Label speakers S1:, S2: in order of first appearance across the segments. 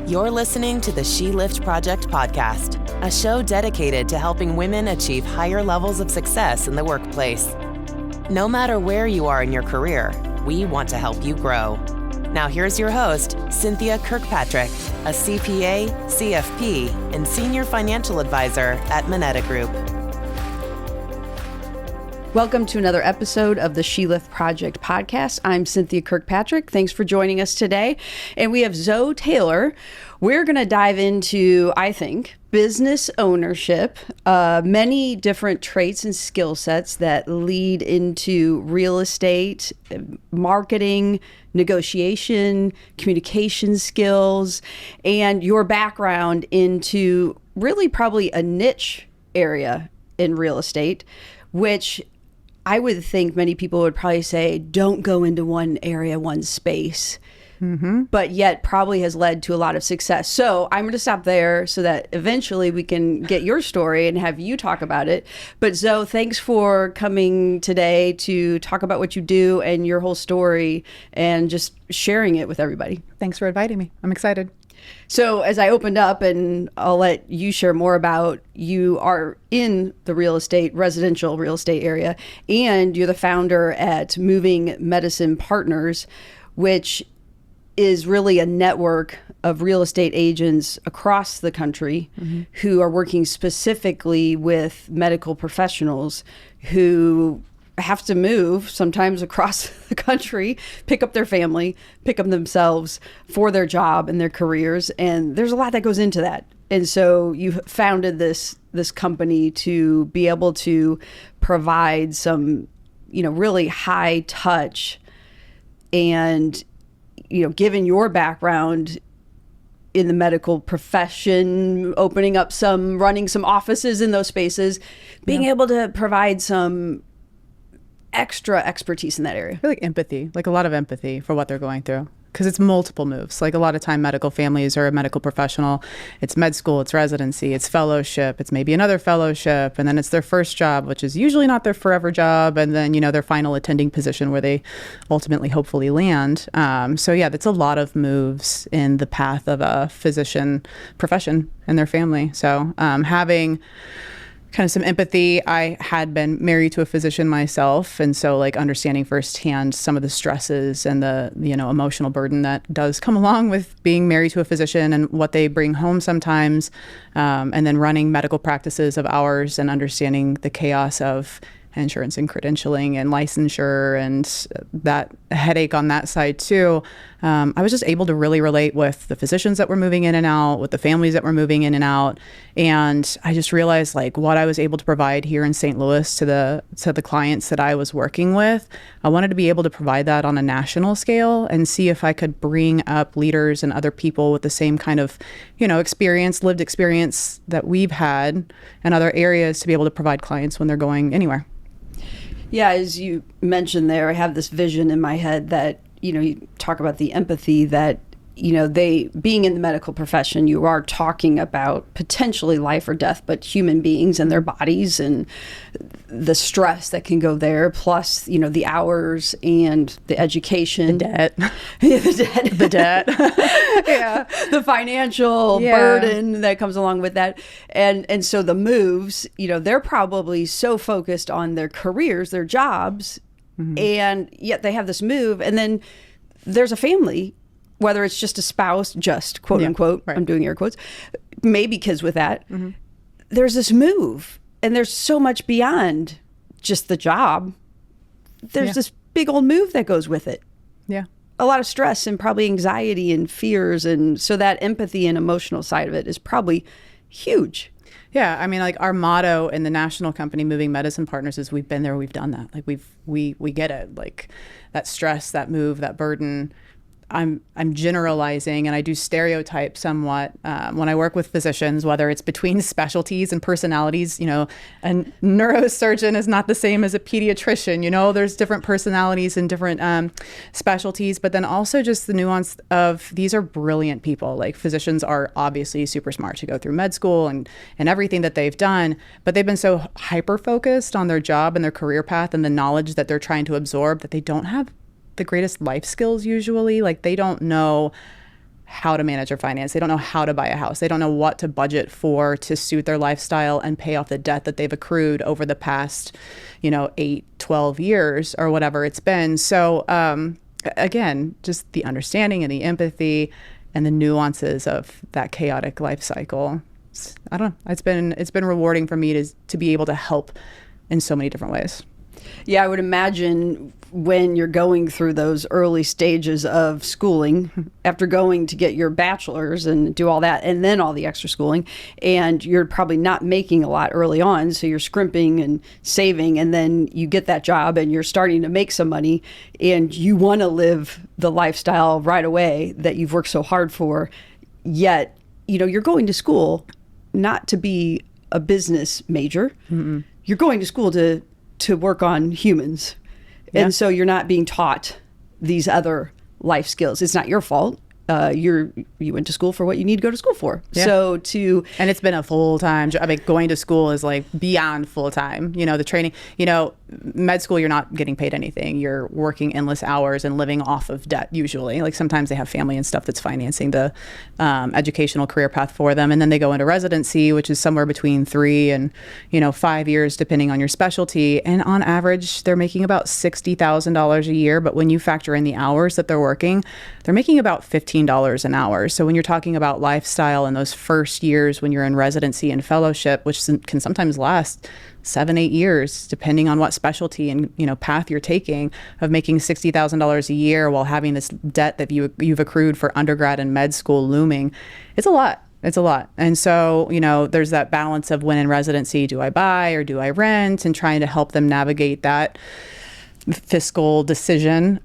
S1: You're listening to the She Lift Project podcast, a show dedicated to helping women achieve higher levels of success in the workplace. No matter where you are in your career, we want to help you grow. Now here's your host, Cynthia Kirkpatrick, a CPA, CFP, and Senior Financial Advisor at Moneta Group.
S2: Welcome to another episode of the She Lift Project podcast. I'm Cynthia Kirkpatrick. Thanks for joining us today. And we have Zoe Taylor. We're going to dive into, I think, business ownership, many different traits and skill sets that lead into real estate, marketing, negotiation, communication skills, and your background into really probably a niche area in real estate, which I would think many people would probably say, don't go into one area, one space, but yet probably has led to a lot of success. So I'm going to stop there so that eventually we can get your story and have you talk about it. But Zoe, thanks for coming today to talk about what you do and your whole story and just sharing it with everybody.
S3: Thanks for inviting me. I'm excited.
S2: So as I opened up, and I'll let you share more about, you are in the residential real estate area, and you're the founder at Moving Medicine Partners, which is really a network of real estate agents across the country who are working specifically with medical professionals who have to move sometimes across the country, pick up their family, pick up themselves for their job and their careers. And there's a lot that goes into that. And so you founded this company to be able to provide some, really high touch and, given your background in the medical profession, running some offices in those spaces, being able to provide some extra expertise in that area.
S3: I feel like empathy, like a lot of empathy for what they're going through, because it's multiple moves. Like a lot of time medical families are a medical professional. It's med school, it's residency, it's fellowship, it's maybe another fellowship, and then it's their first job, which is usually not their forever job, and then, their final attending position where they ultimately hopefully land. So yeah, that's a lot of moves in the path of a physician profession and their family. So having kind of some empathy. I had been married to a physician myself, and so understanding firsthand some of the stresses and the emotional burden that does come along with being married to a physician and what they bring home sometimes, and then running medical practices of ours and understanding the chaos of insurance and credentialing and licensure and that headache on that side too. I was just able to really relate with the physicians that were moving in and out, with the families that were moving in and out. And I just realized what I was able to provide here in St. Louis to the clients that I was working with. I wanted to be able to provide that on a national scale and see if I could bring up leaders and other people with the same kind of, lived experience that we've had in other areas to be able to provide clients when they're going anywhere.
S2: Yeah, as you mentioned there, I have this vision in my head that, you talk about the empathy that, they being in the medical profession, you are talking about potentially life or death, but human beings and their bodies and the stress that can go there, plus, the hours and the education.
S3: The debt.
S2: The debt.
S3: Yeah.
S2: The financial burden that comes along with that. And so the moves, they're probably so focused on their careers, their jobs, and yet they have this move. And then there's a family, whether it's just a spouse, just quote unquote, right. I'm doing air quotes, maybe kids with that. There's this move, and there's so much beyond just the job. There's this big old move that goes with it.
S3: Yeah.
S2: A lot of stress and probably anxiety and fears. And so that empathy and emotional side of it is probably huge.
S3: Yeah. I mean, our motto in the national company, Moving Medicine Partners, is we've been there, we've done that. We get it. That stress, that move, that burden. I'm generalizing, and I do stereotype somewhat when I work with physicians, whether it's between specialties and personalities. A neurosurgeon is not the same as a pediatrician. There's different personalities and different specialties, but then also just the nuance of these are brilliant people. Physicians are obviously super smart to go through med school and everything that they've done, but they've been so hyper focused on their job and their career path and the knowledge that they're trying to absorb that they don't have the greatest life skills usually. They don't know how to manage their finance. They don't know how to buy a house. They don't know what to budget for to suit their lifestyle and pay off the debt that they've accrued over the past, 8, 12 years or whatever it's been. So again, just the understanding and the empathy and the nuances of that chaotic life cycle. I don't know. It's been rewarding for me to be able to help in so many different ways.
S2: Yeah, I would imagine when you're going through those early stages of schooling, after going to get your bachelor's and do all that, and then all the extra schooling, and you're probably not making a lot early on, so you're scrimping and saving, and then you get that job and you're starting to make some money, and you want to live the lifestyle right away that you've worked so hard for, yet, you're going to school not to be a business major. Mm-mm. You're going to school to work on humans. Yeah. And so you're not being taught these other life skills. It's not your fault. You went to school for what you need to go to school for. Yeah.
S3: And it's been a full-time job. I mean, going to school is like beyond full-time. The training, med school, you're not getting paid anything. You're working endless hours and living off of debt usually. Like sometimes they have family and stuff that's financing the educational career path for them. And then they go into residency, which is somewhere between 3 and 5 years, depending on your specialty. And on average, they're making about $60,000 a year. But when you factor in the hours that they're working, they're making about $15 an hour. So when you're talking about lifestyle in those first years when you're in residency and fellowship, which can sometimes last 7-8 years, depending on what specialty and path you're taking, of making $60,000 a year while having this debt that you've accrued for undergrad and med school looming, it's a lot. It's a lot. And so, there's that balance of when in residency, do I buy or do I rent, and trying to help them navigate that fiscal decision.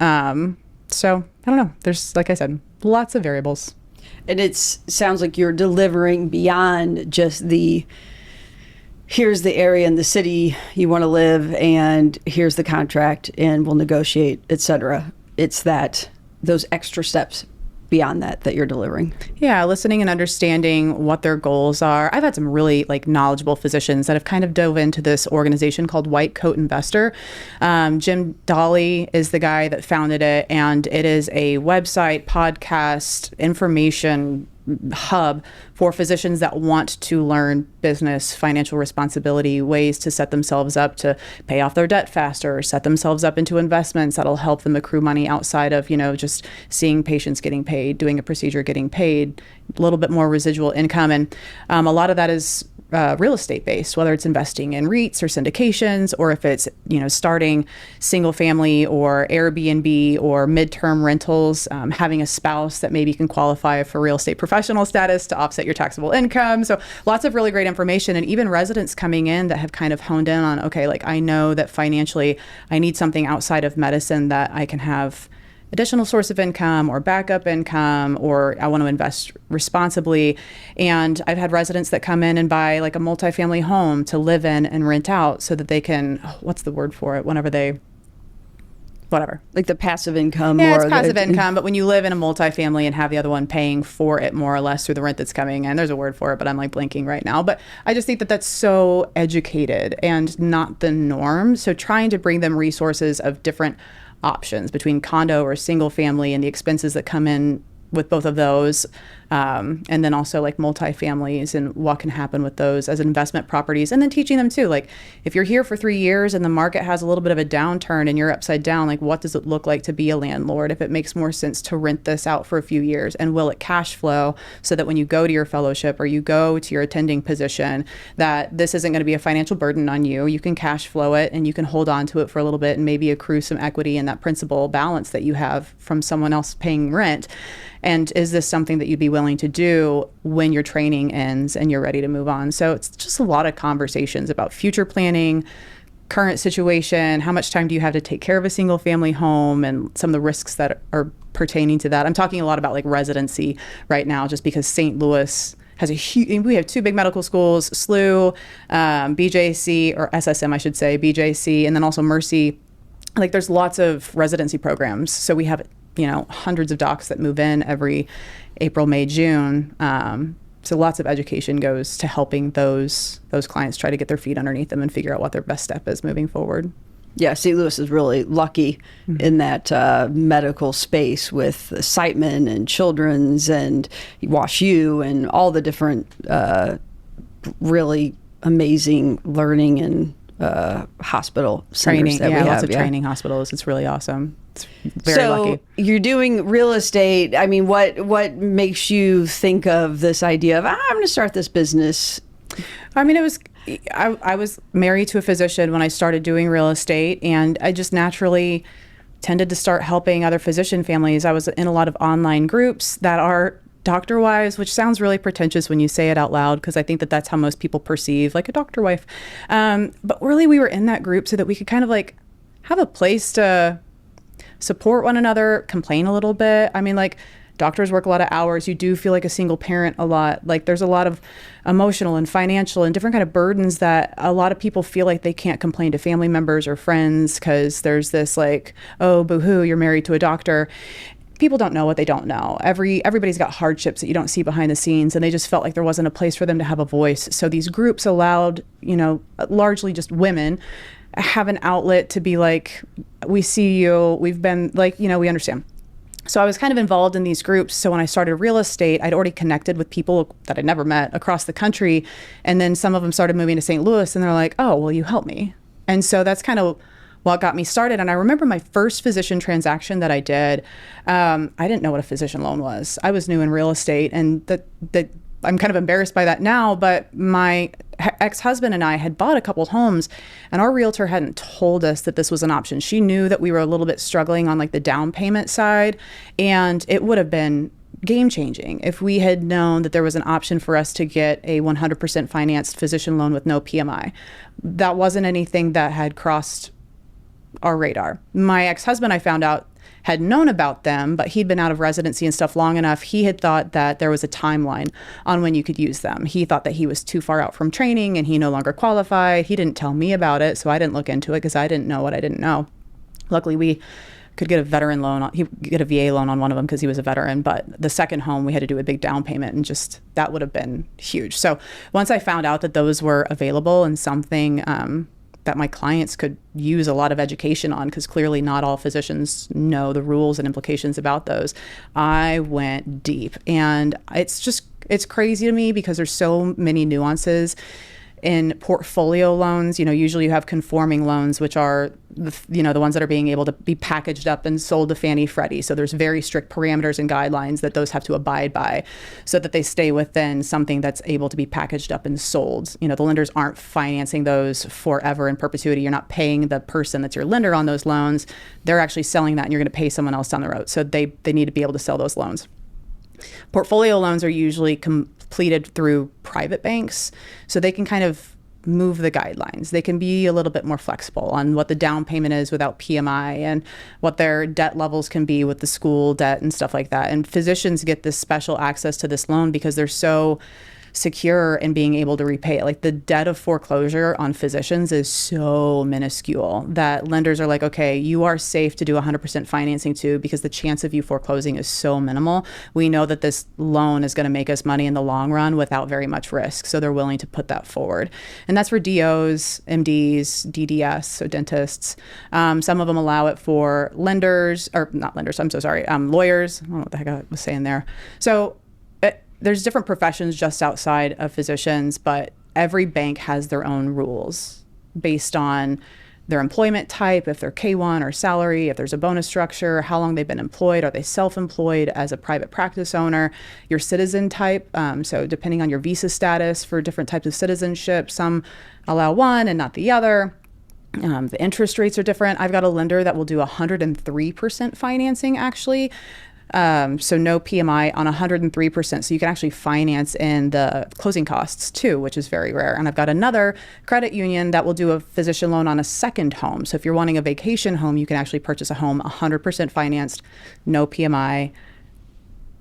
S3: So I don't know. There's, like I said, lots of variables.
S2: And it sounds like you're delivering beyond just here's the area in the city you want to live, and here's the contract, and we'll negotiate, etc. It's those extra steps beyond that you're delivering.
S3: Yeah, listening and understanding what their goals are. I've had some really knowledgeable physicians that have kind of dove into this organization called White Coat Investor. Jim Dolly is the guy that founded it, and it is a website, podcast, information hub for physicians that want to learn business, financial responsibility, ways to set themselves up to pay off their debt faster, or set themselves up into investments that'll help them accrue money outside of, just seeing patients getting paid, doing a procedure getting paid, a little bit more residual income. And a lot of that is real estate based, whether it's investing in REITs or syndications, or if it's, starting single family or Airbnb or midterm rentals, having a spouse that maybe can qualify for real estate professional status to offset your taxable income. So lots of really great information, and even residents coming in that have kind of honed in on, okay, I know that financially I need something outside of medicine that I can have additional source of income or backup income, or I want to invest responsibly. And I've had residents that come in and buy a multifamily home to live in and rent out so that they can, what's the word for it? Whatever.
S2: Like the passive income.
S3: Yeah, it's passive income. But when you live in a multifamily and have the other one paying for it more or less through the rent that's coming in, there's a word for it, but I'm blanking right now. But I just think that that's so educated and not the norm. So trying to bring them resources of different options between condo or single family and the expenses that come in with both of those, and then also multifamilies and what can happen with those as investment properties, and then teaching them too, if you're here for 3 years and the market has a little bit of a downturn and you're upside down, what does it look like to be a landlord, if it makes more sense to rent this out for a few years, and will it cash flow so that when you go to your fellowship or you go to your attending position, that this isn't going to be a financial burden on you. You can cash flow it and you can hold on to it for a little bit and maybe accrue some equity in that principal balance that you have from someone else paying rent. And is this something that you'd be willing to do when your training ends and you're ready to move on? So it's just a lot of conversations about future planning, current situation, how much time do you have to take care of a single family home, and some of the risks that are pertaining to that. I'm talking a lot about residency right now, just because St. Louis has we have 2 big medical schools, SLU, BJC, or SSM, I should say, BJC, and then also Mercy. There's lots of residency programs. So we have hundreds of docs that move in every April, May, June. So lots of education goes to helping those clients try to get their feet underneath them and figure out what their best step is moving forward.
S2: Yeah, St. Louis is really lucky in that medical space with Siteman and Children's and Wash U and all the different really amazing learning and hospital centers that we have.
S3: Lots of training hospitals. It's really awesome. It's very lucky.
S2: You're doing real estate. I mean, what makes you think of this idea of, I'm going to start this business?
S3: I mean, I was married to a physician when I started doing real estate, and I just naturally tended to start helping other physician families. I was in a lot of online groups that are doctor wives, which sounds really pretentious when you say it out loud, because I think that that's how most people perceive like a doctor wife. But really, we were in that group so that we could kind of like have a place to support one another, complain a little bit. I mean, like, doctors work a lot of hours. You do feel like a single parent a lot. Like, there's a lot of emotional and financial and different kind of burdens that a lot of people feel like they can't complain to family members or friends because there's this like, oh, boo-hoo, you're married to a doctor. People don't know what they don't know. Everybody's got hardships that you don't see behind the scenes, and they just felt like there wasn't a place for them to have a voice. So these groups allowed, largely just women, have an outlet to be like, we see you, we've been like, we understand. So I was kind of involved in these groups. So when I started real estate, I'd already connected with people that I'd never met across the country. And then some of them started moving to St. Louis, and they're like, oh, will you help me? And so that's kind of what got me started. And I remember my first physician transaction that I did, I didn't know what a physician loan was. I was new in real estate, and that I'm kind of embarrassed by that now, but my ex-husband and I had bought a couple homes, and our realtor hadn't told us that this was an option. She knew that we were a little bit struggling on like the down payment side, and it would have been game changing if we had known that there was an option for us to get a 100% financed physician loan with no PMI. That wasn't anything that had crossed our radar. My ex-husband, I found out, had known about them, but he'd been out of residency and stuff long enough. He had thought that there was a timeline on when you could use them. He thought that he was too far out from training and he no longer qualified. He didn't tell me about it, so I didn't look into it because I didn't know what I didn't know. Luckily, we could get a veteran loan. He could get a VA loan on one of them because he was a veteran, but the second home, we had to do a big down payment, and just that would have been huge. So once I found out that those were available and something that my clients could use a lot of education on, because clearly not all physicians know the rules and implications about those, I went deep. And it's crazy to me because there's so many nuances in portfolio loans. Usually you have conforming loans, which are the ones that are being able to be packaged up and sold to Fannie Freddie. So there's very strict parameters and guidelines that those have to abide by so that they stay within something that's able to be packaged up and sold. The lenders aren't financing those forever in perpetuity. You're not paying the person that's your lender on those loans. They're actually selling that, and you're going to pay someone else down the road. So they need to be able to sell those loans. Portfolio loans are usually completed through private banks, so they can kind of move the guidelines. They can be a little bit more flexible on what the down payment is without PMI and what their debt levels can be with the school debt and stuff like that. And physicians get this special access to this loan because they're so secure in being able to repay it. Like, the debt of foreclosure on physicians is so minuscule that lenders are like, okay, you are safe to do 100% financing too, because the chance of you foreclosing is so minimal. We know that this loan is going to make us money in the long run without very much risk. So they're willing to put that forward. And that's for DOs, MDs, DDS, so dentists. Some of them allow it for lawyers. I don't know what the heck I was saying there. So there's different professions just outside of physicians, but every bank has their own rules based on their employment type, if they're K-1 or salary, if there's a bonus structure, how long they've been employed, are they self-employed as a private practice owner, your citizen type. So depending on your visa status for different types of citizenship, some allow one and not the other. The interest rates are different. I've got a lender that will do 103% financing actually. So no PMI on 103%. So you can actually finance in the closing costs too, which is very rare. And I've got another credit union that will do a physician loan on a second home. So if you're wanting a vacation home, you can actually purchase a home 100% financed, no PMI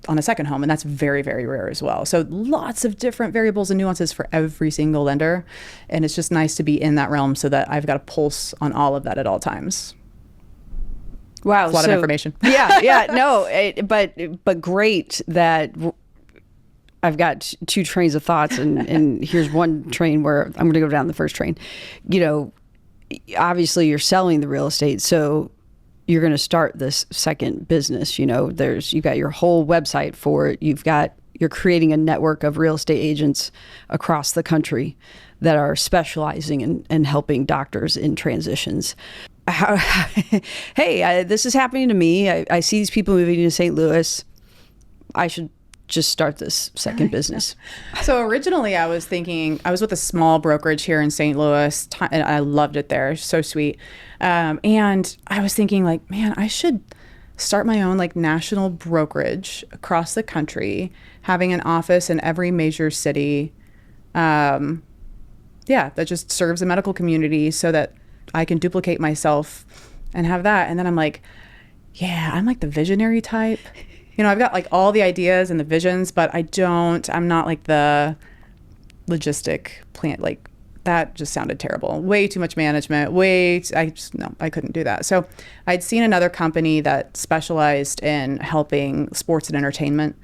S3: on a second home. And that's very, very rare as well. So lots of different variables and nuances for every single lender. And it's just nice to be in that realm so that I've got a pulse on all of that at all times.
S2: Wow,
S3: a lot of information.
S2: But great that I've got two trains of thoughts, and here's one train where I'm going to go down the first train. obviously you're selling the real estate, so you're going to start this second business. You know, you've got your whole website for it. You're creating a network of real estate agents across the country that are specializing in helping doctors in transitions. Hey, this is happening to me. I see these people moving to St. Louis. I should just start this second business.
S3: So originally I was with a small brokerage here in St. Louis, and I loved it there. So sweet. And I was thinking like, man, I should start my own like national brokerage across the country, having an office in every major city. That just serves the medical community so that I can duplicate myself and have that. And then I'm like, yeah, I'm like the visionary type. You know, I've got like all the ideas and the visions, but I'm not like the logistic plant. Like that just sounded terrible. Way too much management. I couldn't do that. So I'd seen another company that specialized in helping sports and entertainment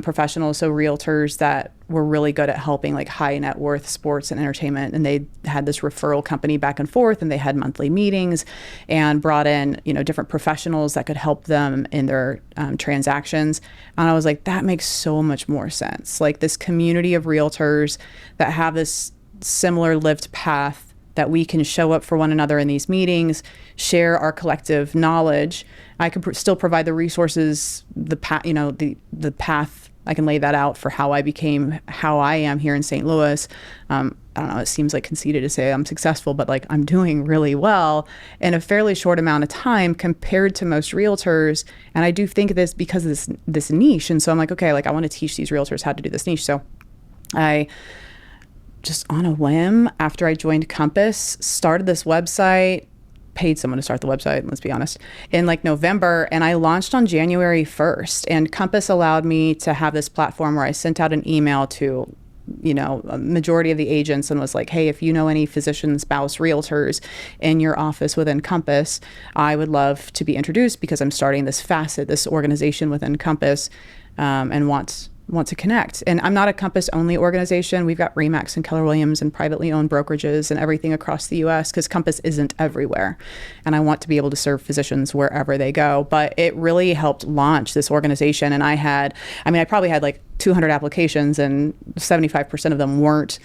S3: professionals, so realtors that were really good at helping like high net worth sports and entertainment. And they had this referral company back and forth, and they had monthly meetings and brought in, you know, different professionals that could help them in their transactions. And I was like, that makes so much more sense. Like this community of realtors that have this similar lived path, that we can show up for one another in these meetings, share our collective knowledge. I could still provide the resources, the path, you know, the path. I can lay that out for how I became how I am here in St. Louis. I don't know, it seems like conceited to say I'm successful, but like I'm doing really well in a fairly short amount of time compared to most realtors. And I do think of this because of this niche. And so I'm like, okay, like I want to teach these realtors how to do this niche. So I just on a whim, after I joined Compass, started this website, paid someone to start the website, let's be honest, in like November, and I launched on January 1st. And Compass allowed me to have this platform where I sent out an email to, you know, a majority of the agents and was like, hey, if you know any physician spouse realtors in your office within Compass, I would love to be introduced because I'm starting this organization within Compass, and want to connect. And I'm not a Compass only organization. We've got Remax and Keller Williams and privately owned brokerages and everything across the US, because Compass isn't everywhere. And I want to be able to serve physicians wherever they go. But it really helped launch this organization. And I probably had like 200 applications, and 75% of them weren't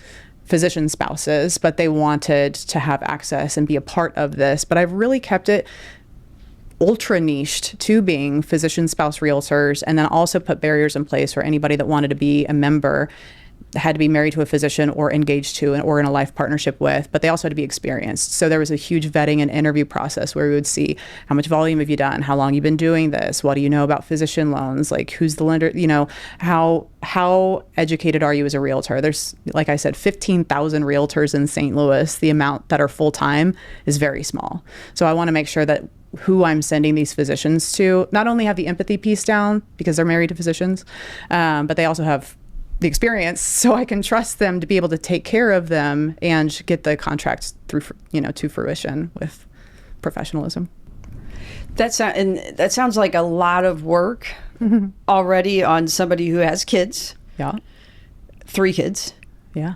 S3: physician spouses, but they wanted to have access and be a part of this. But I've really kept it ultra niched to being physician spouse realtors, and then also put barriers in place for anybody that wanted to be a member, had to be married to a physician or engaged to or in a life partnership with, but they also had to be experienced. So there was a huge vetting and interview process where we would see how much volume have you done, how long you've been doing this, what do you know about physician loans, like who's the lender, you know, how educated are you as a realtor? There's, like I said, 15,000 realtors in St. Louis. The amount that are full-time is very small. So I want to make sure that who I'm sending these physicians to not only have the empathy piece down because they're married to physicians, but they also have the experience, so I can trust them to be able to take care of them and get the contracts through, to fruition with professionalism.
S2: That sounds like a lot of work already on somebody who has kids.
S3: Yeah.
S2: 3 kids.
S3: Yeah.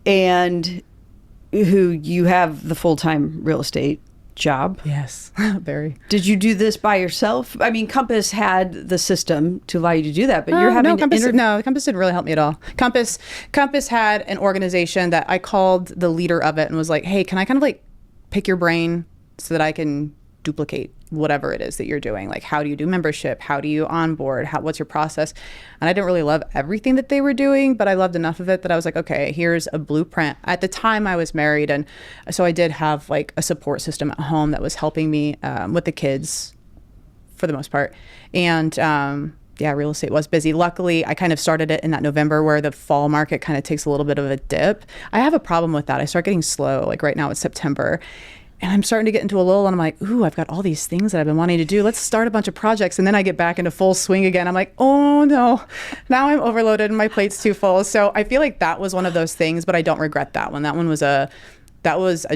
S2: And who you have the full-time real estate job.
S3: Yes. Very.
S2: Did you do this by yourself? I mean, Compass had the system to allow you to do that, but you're having
S3: Compass didn't really help me at all. Compass had an organization that I called the leader of it and was like, hey, can I kind of like pick your brain so that I can duplicate whatever it is that you're doing? Like, how do you do membership? How do you onboard? What's your process? And I didn't really love everything that they were doing, but I loved enough of it that I was like, okay, here's a blueprint. At the time I was married, and so I did have like a support system at home that was helping me with the kids for the most part. And real estate was busy. Luckily, I kind of started it in that November where the fall market kind of takes a little bit of a dip. I have a problem with that. I start getting slow. Like right now it's September. And I'm starting to get into a lull, and I'm like, ooh, I've got all these things that I've been wanting to do. Let's start a bunch of projects. And then I get back into full swing again. I'm like, oh no, now I'm overloaded and my plate's too full. So I feel like that was one of those things, but I don't regret that one. That one was a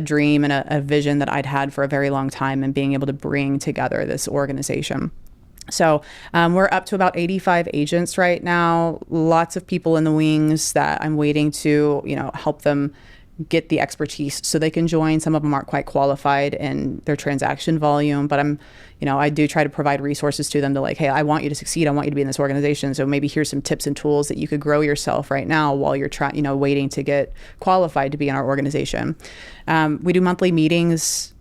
S3: dream and a vision that I'd had for a very long time, and being able to bring together this organization. So we're up to about 85 agents right now. Lots of people in the wings that I'm waiting to, help them get the expertise so they can join. Some of them aren't quite qualified in their transaction volume, but I do try to provide resources to them to like, hey, I want you to succeed. I want you to be in this organization. So maybe here's some tips and tools that you could grow yourself right now while you're waiting to get qualified to be in our organization. We do monthly meetings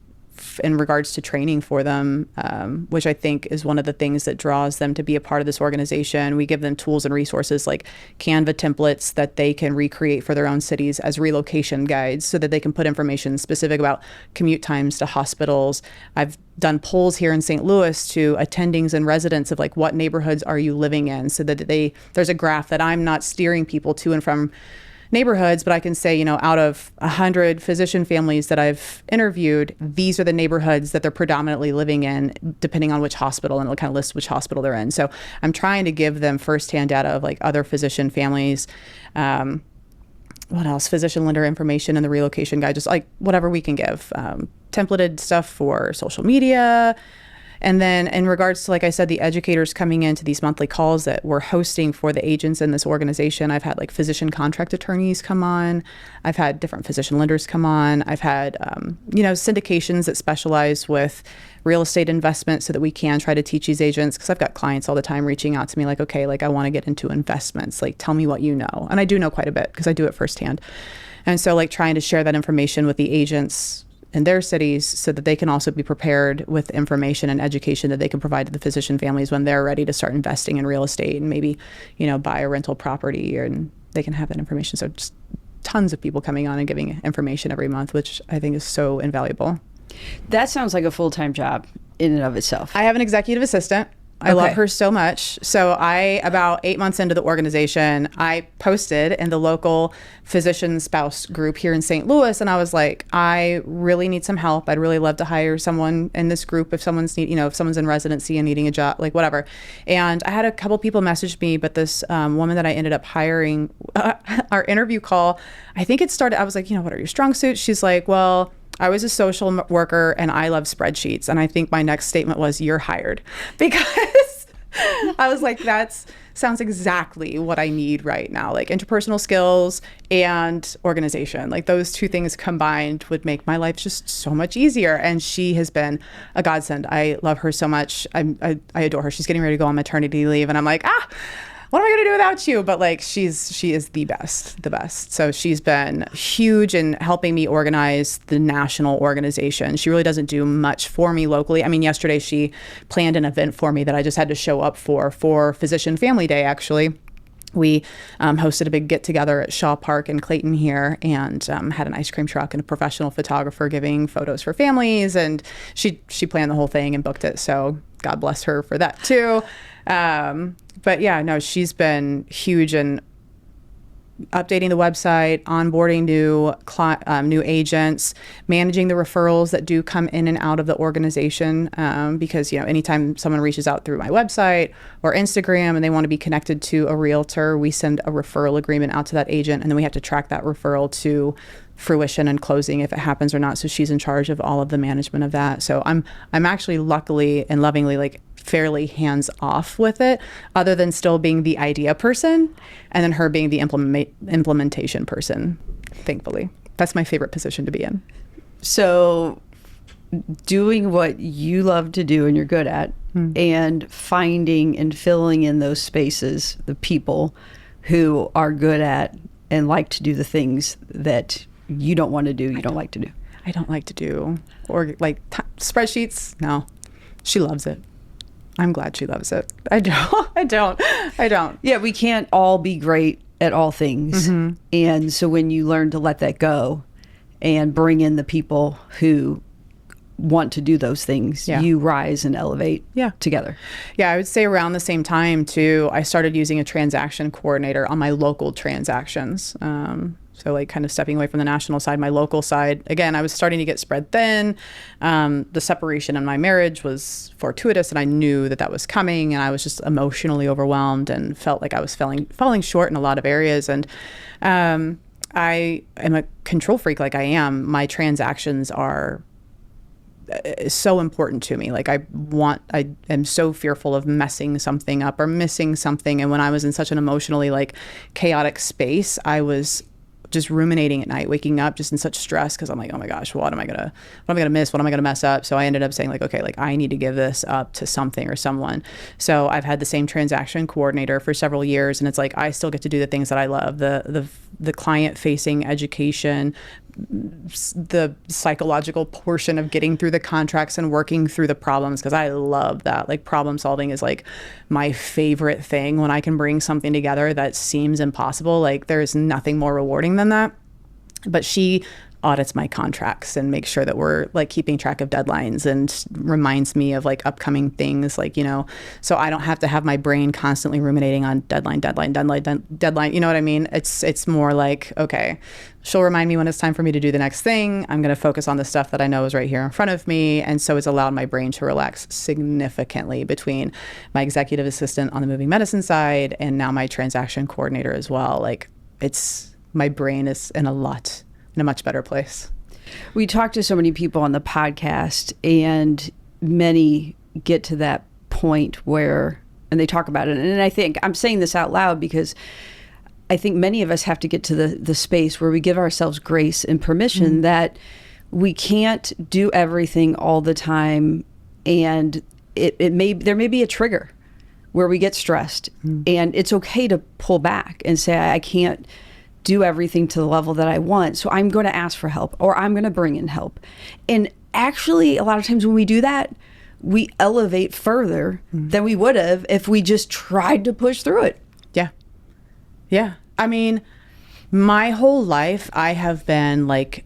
S3: in regards to training for them, which I think is one of the things that draws them to be a part of this organization. We give them tools and resources like Canva templates that they can recreate for their own cities as relocation guides so that they can put information specific about commute times to hospitals. I've done polls here in St. Louis to attendings and residents of like, what neighborhoods are you living in, so that there's a graph that I'm not steering people to and from neighborhoods, but I can say, out of 100 physician families that I've interviewed, these are the neighborhoods that they're predominantly living in, depending on which hospital, and it'll kind of list which hospital they're in. So I'm trying to give them firsthand data of like other physician families. What else? Physician lender information in the relocation guide, just like whatever we can give. Templated stuff for social media. And then in regards to, like I said, the educators coming into these monthly calls that we're hosting for the agents in this organization, I've had like physician contract attorneys come on. I've had different physician lenders come on. I've had, syndications that specialize with real estate investment so that we can try to teach these agents, because I've got clients all the time reaching out to me like, okay, like I want to get into investments. Like, tell me what you know. And I do know quite a bit because I do it firsthand. And so like trying to share that information with the agents in their cities so that they can also be prepared with information and education that they can provide to the physician families when they're ready to start investing in real estate and maybe, buy a rental property, and they can have that information. So just tons of people coming on and giving information every month, which I think is so invaluable.
S2: That sounds like a full-time job in and of itself.
S3: I have an executive assistant. I love her so much. So about 8 months into the organization, I posted in the local physician spouse group here in St. Louis. And I was like, I really need some help. I'd really love to hire someone in this group if someone's if someone's in residency and needing a job, like whatever. And I had a couple people message me, but this woman that I ended up hiring, our interview call, I think it started, I was like, what are your strong suits? She's like, well, I was a social worker and I love spreadsheets. And I think my next statement was, you're hired. Because I was like, that sounds exactly what I need right now. Like interpersonal skills and organization, like those two things combined would make my life just so much easier. And she has been a godsend. I love her so much. I adore her. She's getting ready to go on maternity leave. And I'm like, what am I going to do without you? But like, she is the best. So she's been huge in helping me organize the national organization. She really doesn't do much for me locally. I mean, yesterday she planned an event for me that I just had to show up for Physician Family Day, actually. We hosted a big get-together at Shaw Park in Clayton here, and had an ice cream truck and a professional photographer giving photos for families. And she planned the whole thing and booked it. So God bless her for that too. But yeah, no, she's been huge in updating the website, onboarding new agents, managing the referrals that do come in and out of the organization. Because, anytime someone reaches out through my website or Instagram and they want to be connected to a realtor, we send a referral agreement out to that agent, and then we have to track that referral to fruition and closing if it happens or not. So she's in charge of all of the management of that. So I'm actually luckily and lovingly like fairly hands off with it, other than still being the idea person and then her being the implementation person. Thankfully, that's my favorite position to be in.
S2: So doing what you love to do and you're good at, and finding and filling in those spaces, the people who are good at and like to do the things that you don't want to do, you don't like to do.
S3: I don't like to do, or like spreadsheets. No, she loves it. I'm glad she loves it. I don't.
S2: Yeah, we can't all be great at all things. Mm-hmm. And so when you learn to let that go and bring in the people who want to do those things, you rise and elevate together.
S3: Yeah, I would say around the same time too, I started using a transaction coordinator on my local transactions. So like kind of stepping away from the national side, my local side, again, I was starting to get spread thin. The separation in my marriage was fortuitous, and I knew that was coming, and I was just emotionally overwhelmed and felt like I was falling short in a lot of areas. And I am a control freak like I am. My transactions are so important to me. Like I am so fearful of messing something up or missing something. And when I was in such an emotionally like chaotic space, I was just ruminating at night, waking up just in such stress because I'm like, oh my gosh, what am I gonna miss? What am I gonna mess up? So I ended up saying like, okay, like I need to give this up to something or someone. So I've had the same transaction coordinator for several years, and it's like I still get to do the things that I love, the client facing education, the psychological portion of getting through the contracts and working through the problems, because I love that. Like problem solving is like my favorite thing. When I can bring something together that seems impossible, like there's nothing more rewarding than that. But she audits my contracts and makes sure that we're like keeping track of deadlines and reminds me of like upcoming things, like, you know, so I don't have to have my brain constantly ruminating on deadline. You know what I mean? It's more like, okay, she'll remind me when it's time for me to do the next thing. I'm going to focus on the stuff that I know is right here in front of me. And so it's allowed my brain to relax significantly between my executive assistant on the moving medicine side and now my transaction coordinator as well. Like my brain is in a much better place.
S2: We talk to so many people on the podcast, and many get to that point where, and they talk about it. And I think I'm saying this out loud because I think many of us have to get to the space where we give ourselves grace and permission that we can't do everything all the time. And there may be a trigger where we get stressed, and it's okay to pull back and say, I can't do everything to the level that I want. So I'm going to ask for help, or I'm going to bring in help. And actually, a lot of times when we do that, we elevate further than we would have if we just tried to push through it.
S3: Yeah. Yeah. I mean, my whole life, I have been like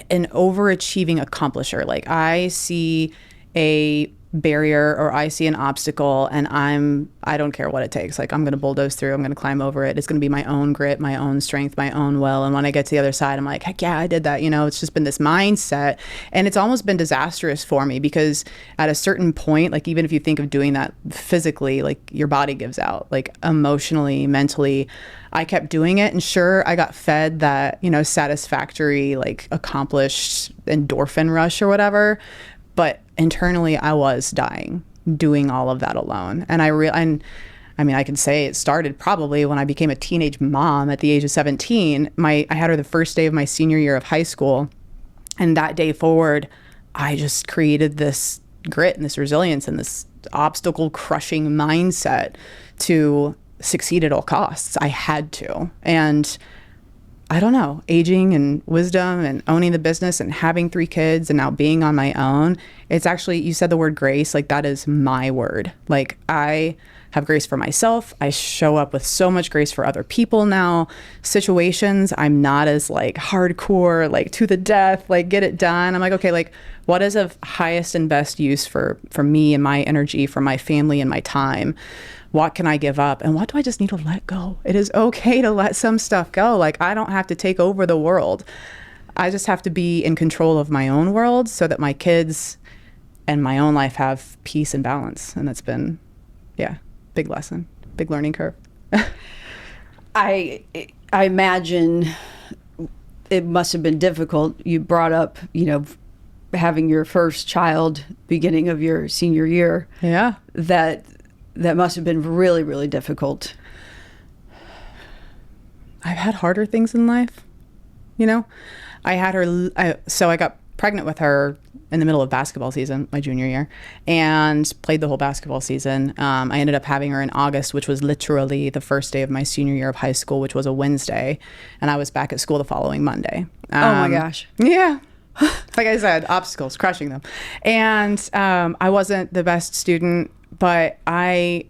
S3: an overachieving accomplisher. Like I see a barrier or I see an obstacle and I don't care what it takes. Like I'm going to bulldoze through, I'm going to climb over it. It's going to be my own grit, my own strength, my own will. And when I get to the other side, I'm like, heck yeah, I did that. You know, it's just been this mindset, and it's almost been disastrous for me because at a certain point, like even if you think of doing that physically, like your body gives out, like emotionally, mentally. I kept doing it, and sure, I got fed that, you know, satisfactory, like accomplished endorphin rush or whatever. But internally, I was dying doing all of that alone. And I mean, I can say it started probably when I became a teenage mom at the age of 17. I had her the first day of my senior year of high school. And that day forward, I just created this grit and this resilience and this obstacle crushing mindset to succeed at all costs. I had to. And I don't know, aging and wisdom and owning the business and having 3 kids and now being on my own, it's actually, you said the word grace, like that is my word. Like I have grace for myself. I show up with so much grace for other people now. Situations, I'm not as like hardcore, like to the death, like get it done. I'm like, okay, like what is of highest and best use for me and my energy, for my family and my time? What can I give up? And what do I just need to let go? It is okay to let some stuff go. Like I don't have to take over the world. I just have to be in control of my own world so that my kids and my own life have peace and balance. And that's been, yeah, big lesson, big learning curve.
S2: I imagine it must have been difficult. You brought up, you know, having your first child beginning of your senior year.
S3: Yeah.
S2: That must have been really, really difficult.
S3: I've had harder things in life, you know. I had her, so I got pregnant with her in the middle of basketball season, my junior year, and played the whole basketball season. I ended up having her in August, which was literally the first day of my senior year of high school, which was a Wednesday, and I was back at school the following Monday.
S2: Oh my gosh.
S3: Yeah. Like I said, obstacles, crushing them. And I wasn't the best student, but I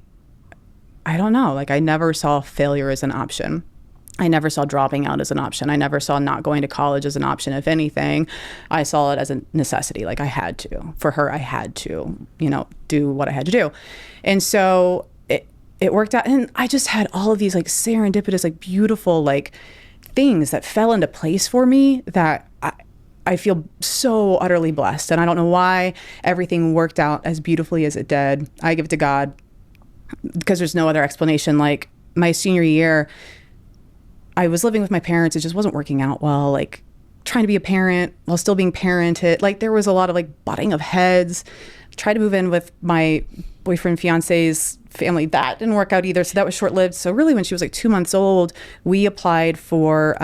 S3: don't know, like I never saw failure as an option. I never saw dropping out as an option. I never saw not going to college as an option. If anything, I saw it as a necessity. Like I had to. For her, I had to, you know, do what I had to do. And so it worked out. And I just had all of these like serendipitous, like beautiful, like things that fell into place for me that I feel so utterly blessed. And I don't know why everything worked out as beautifully as it did. I give it to God because there's no other explanation. Like my senior year, I was living with my parents. It just wasn't working out well. Like trying to be a parent while still being parented. Like there was a lot of like butting of heads. Tried to move in with my boyfriend, fiance's family, that didn't work out either. So that was short lived. So really when she was like 2 months old, we applied for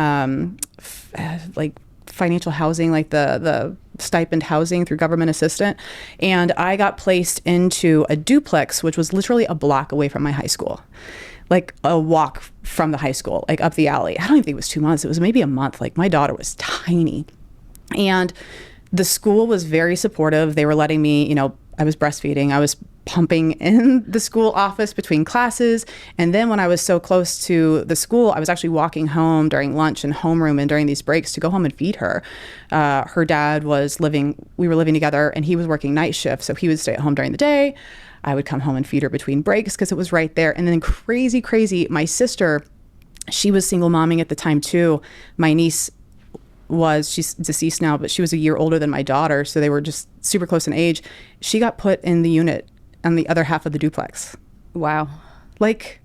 S3: like financial housing, like the stipend housing through government assistant. And I got placed into a duplex, which was literally a block away from my high school. Like a walk from the high school, like up the alley. I don't even think it was 2 months. It was maybe a month. Like my daughter was tiny. And the school was very supportive. They were letting me, you know, I was breastfeeding. I was pumping in the school office between classes. And then when I was so close to the school, I was actually walking home during lunch and homeroom and during these breaks to go home and feed her. Her dad was we were living together, and he was working night shift. So he would stay at home during the day. I would come home and feed her between breaks because it was right there. And then crazy, my sister, she was single momming at the time too. My niece she's deceased now, but she was a year older than my daughter. So they were just super close in age. She got put in the unit on the other half of the duplex.
S2: Wow.
S3: Like,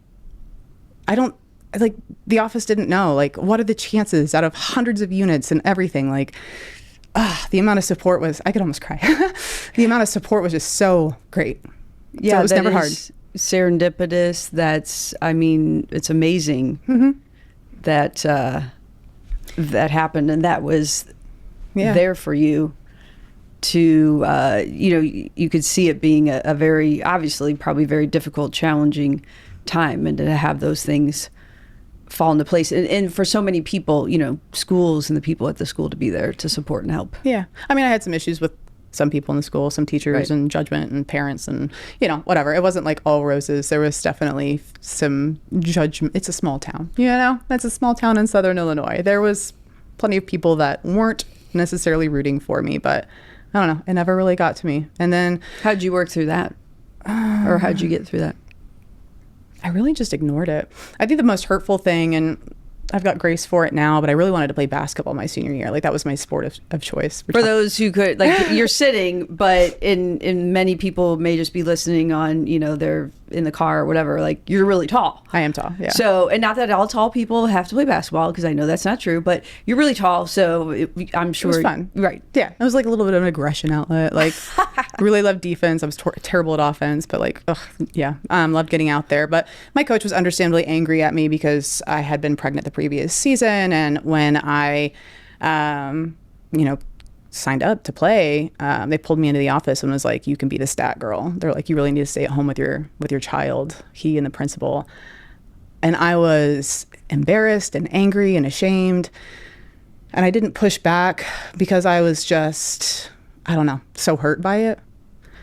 S3: the office didn't know, like, what are the chances out of hundreds of units and everything? Like, the amount of support I could almost cry. The amount of support was just so great.
S2: Yeah,
S3: so it was never hard.
S2: Serendipitous. It's amazing that happened, and that was there for you to, you could see it being a very, obviously, probably very difficult, challenging time, and to have those things fall into place. And for so many people, schools and the people at the school to be there to support and help.
S3: Yeah. I mean, I had some issues with some people in the school, some teachers and judgment and parents and, whatever. It wasn't like all roses. There was definitely some judgment. It's a small town, That's a small town in Southern Illinois. There was plenty of people that weren't necessarily rooting for me, but I don't know. It never really got to me. And then...
S2: How'd you work through that? Or how'd you get through that?
S3: I really just ignored it. I think the most hurtful thing, and I've got grace for it now, but I really wanted to play basketball my senior year. Like, that was my sport of choice.
S2: For those who could, like, you're sitting, but in many people may just be listening on, they're in the car or whatever. Like, you're really tall.
S3: I am tall, yeah.
S2: So, and not that all tall people have to play basketball, because I know that's not true, but you're really tall, so I'm sure.
S3: It was fun.
S2: Right.
S3: Yeah. It was like a little bit of an aggression outlet. Like, really loved defense. I was terrible at offense, but loved getting out there. But my coach was understandably angry at me because I had been pregnant the previous season. And when I, signed up to play, they pulled me into the office and was like, you can be the stat girl. They're like, you really need to stay at home with your child, he and the principal. And I was embarrassed and angry and ashamed. And I didn't push back because I was just, I don't know, so hurt by it.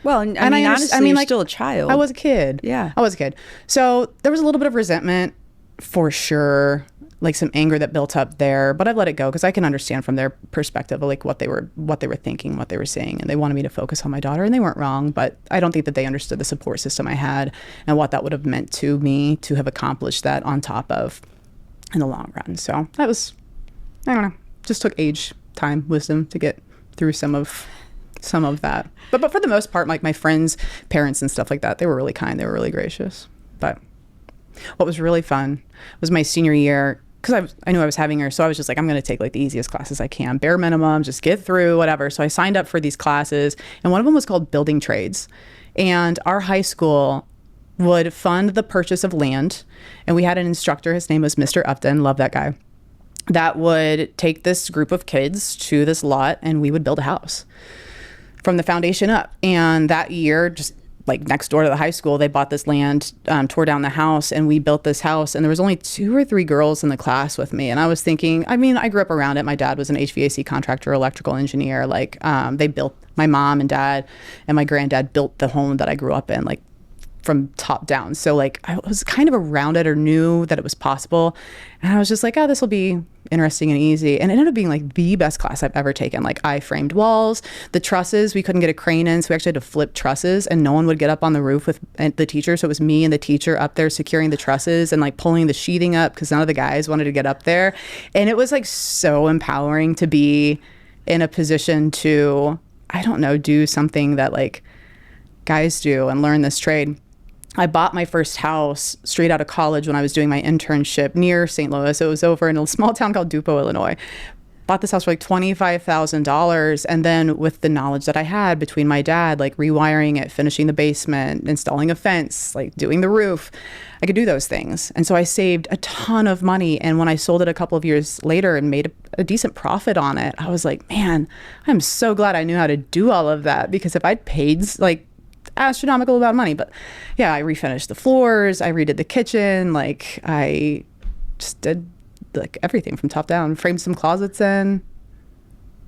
S2: Well, honestly, you're still a child.
S3: I was a kid.
S2: Yeah.
S3: I was a kid. So there was a little bit of resentment for sure, like some anger that built up there, but I've let it go because I can understand from their perspective, like what they were thinking, what they were saying, and they wanted me to focus on my daughter, and they weren't wrong, but I don't think that they understood the support system I had and what that would have meant to me to have accomplished that on top of in the long run. So that was, I don't know, just took age, time, wisdom to get through some of that. But for the most part, like my friends, parents and stuff like that, they were really kind. They were really gracious. But what was really fun was my senior year, because I knew I was having her. So I was just like, I'm going to take like the easiest classes I can, bare minimum, just get through, whatever. So I signed up for these classes, and one of them was called Building Trades. And our high school would fund the purchase of land. And we had an instructor, his name was Mr. Upton, love that guy, that would take this group of kids to this lot, and we would build a house from the foundation up. And that year, just like next door to the high school, they bought this land, tore down the house, and we built this house. And there was only 2 or 3 girls in the class with me. And I was thinking, I grew up around it. My dad was an HVAC contractor, electrical engineer. Like, they built, my mom and dad and my granddad built the home that I grew up in, like from top down. So like I was kind of around it, or knew that it was possible. And I was just like, oh, this will be interesting and easy. And it ended up being like the best class I've ever taken. Like, I framed walls, the trusses, we couldn't get a crane in, so we actually had to flip trusses, and no one would get up on the roof with the teacher. So it was me and the teacher up there securing the trusses and like pulling the sheathing up, because none of the guys wanted to get up there. And it was like so empowering to be in a position to, I don't know, do something that like guys do and learn this trade. I bought my first house straight out of college when I was doing my internship near St. Louis. It was over in a small town called Dupo, Illinois. bought this house for like $25,000. And then with the knowledge that I had between my dad, like rewiring it, finishing the basement, installing a fence, like doing the roof, I could do those things. And so I saved a ton of money. And when I sold it a couple of years later and made a decent profit on it, I was like, man, I'm so glad I knew how to do all of that, because if I'd paid like astronomical amount of money, but yeah, I refinished the floors, I redid the kitchen, like I just did like everything from top down, framed some closets in.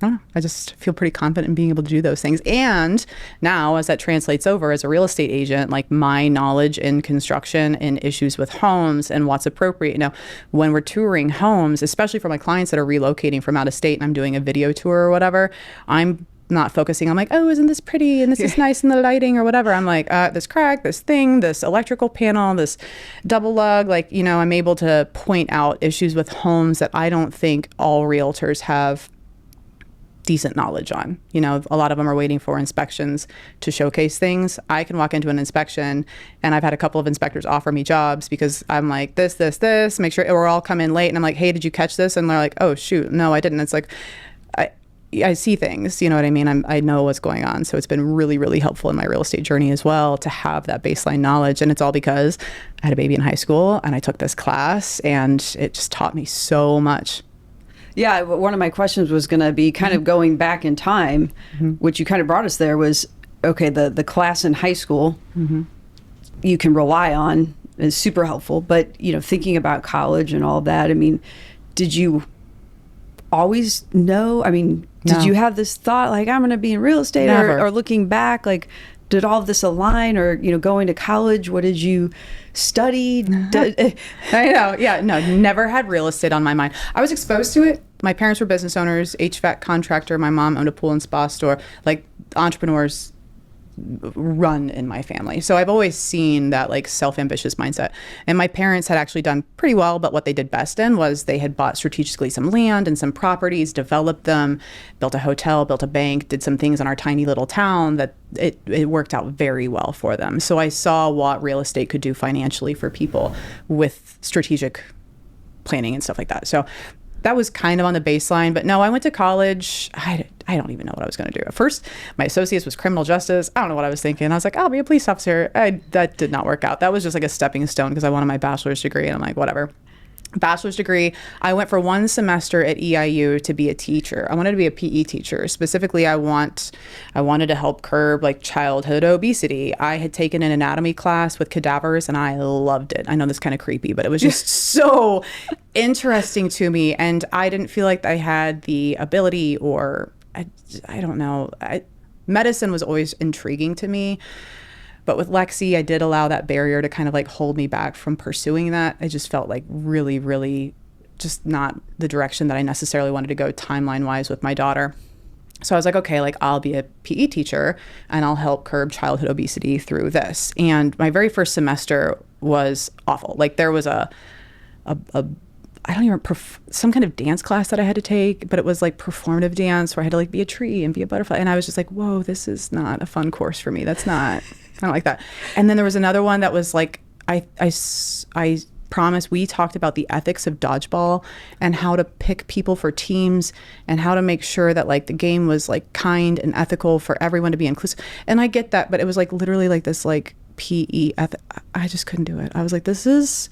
S3: I don't know, I just feel pretty confident in being able to do those things. And now as that translates over as a real estate agent, like my knowledge in construction and issues with homes and what's appropriate, when we're touring homes, especially for my clients that are relocating from out of state and I'm doing a video tour or whatever, I'm not focusing on like, oh, isn't this pretty and this is nice in the lighting or whatever. I'm like, this crack, this thing, this electrical panel, this double lug, like, I'm able to point out issues with homes that I don't think all realtors have decent knowledge on. A lot of them are waiting for inspections to showcase things. I can walk into an inspection, and I've had a couple of inspectors offer me jobs because I'm like, this, make sure, or I'll come in late and I'm like, hey, did you catch this? And they're like, oh shoot, no, I didn't. It's like, I see things, you know what I mean? I know what's going on. So it's been really, really helpful in my real estate journey as well to have that baseline knowledge. And it's all because I had a baby in high school and I took this class and it just taught me so much.
S2: Yeah, one of my questions was going to be kind of going back in time, which you kind of brought us there, was, okay, the class in high school you can rely on is super helpful. But, thinking about college and all of that, I mean, did you always know? I mean, did you have this thought like, I'm going to be in real estate? Or looking back, like, did all of this align? Or, going to college, what did you study?
S3: I know. Yeah, no, never had real estate on my mind. I was exposed to it. My parents were business owners, HVAC contractor. My mom owned a pool and spa store. Like, entrepreneurs run in my family. So I've always seen that like self-ambitious mindset. And my parents had actually done pretty well, but what they did best in was they had bought strategically some land and some properties, developed them, built a hotel, built a bank, did some things in our tiny little town that it worked out very well for them. So I saw what real estate could do financially for people with strategic planning and stuff like that. So that was kind of on the baseline. But no, I went to college. I don't even know what I was going to do. At first, my associates was criminal justice. I don't know what I was thinking. I was like, I'll be a police officer. That did not work out. That was just like a stepping stone because I wanted my bachelor's degree. And I'm like, whatever. Bachelor's degree. I went for one semester at EIU to be a teacher. I wanted to be a PE teacher. Specifically, I wanted to help curb like childhood obesity. I had taken an anatomy class with cadavers and I loved it. I know this is kind of creepy, but it was just so interesting to me. And I didn't feel like I had the ability, or I don't know. Medicine was always intriguing to me. But with Lexi, I did allow that barrier to kind of like hold me back from pursuing that. I just felt like really, really just not the direction that I necessarily wanted to go timeline-wise with my daughter. So I was like, okay, like I'll be a PE teacher and I'll help curb childhood obesity through this. And my very first semester was awful. Like there was I don't even, some kind of dance class that I had to take, but it was like performative dance where I had to like be a tree and be a butterfly. And I was just like, whoa, this is not a fun course for me. That's not, I don't like that. And then there was another one that was like, I promise, we talked about the ethics of dodgeball and how to pick people for teams and how to make sure that like the game was like kind and ethical for everyone to be inclusive. And I get that, but it was like literally like this like PE I just couldn't do it. I was like, this is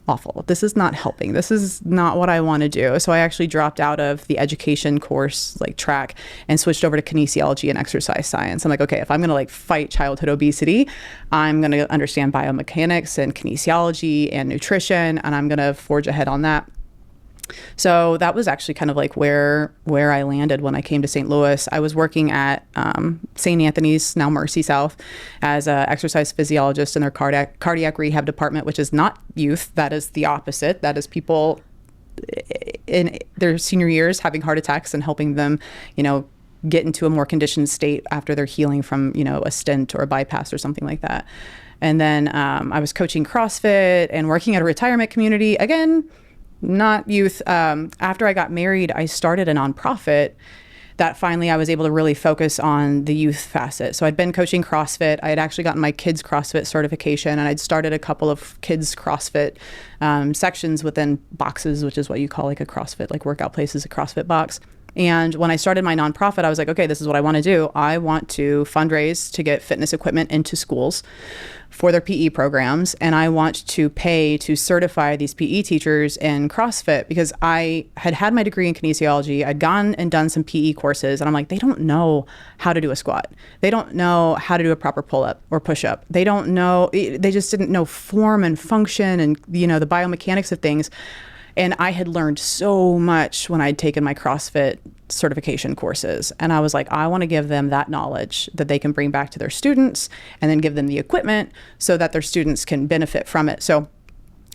S3: awful. This is not helping. This is not what I want to do. So I actually dropped out of the education course like track and switched over to kinesiology and exercise science. I'm like, okay, if I'm going to like fight childhood obesity, I'm going to understand biomechanics and kinesiology and nutrition, and I'm going to forge ahead on that. So that was actually kind of like where I landed when I came to St. Louis. I was working at St. Anthony's, now Mercy South, as an exercise physiologist in their cardiac rehab department, which is not youth. That is the opposite. That is people in their senior years having heart attacks and helping them, get into a more conditioned state after they're healing from, a stent or a bypass or something like that. And then I was coaching CrossFit and working at a retirement community. Again, not youth. After I got married, I started a nonprofit that finally I was able to really focus on the youth facet. So I'd been coaching CrossFit. I had actually gotten my kids CrossFit certification, and I'd started a couple of kids CrossFit sections within boxes, which is what you call like a CrossFit, like workout place is a CrossFit box. And when I started my nonprofit, I was like, okay, this is what I want to do. I want to fundraise to get fitness equipment into schools for their PE programs. And I want to pay to certify these PE teachers in CrossFit, because I had my degree in kinesiology. I'd gone and done some PE courses, and I'm like, they don't know how to do a squat. They don't know how to do a proper pull-up or push-up. They don't know, they just didn't know form and function and, the biomechanics of things. And I had learned so much when I'd taken my CrossFit certification courses. And I was like, I want to give them that knowledge that they can bring back to their students, and then give them the equipment so that their students can benefit from it. So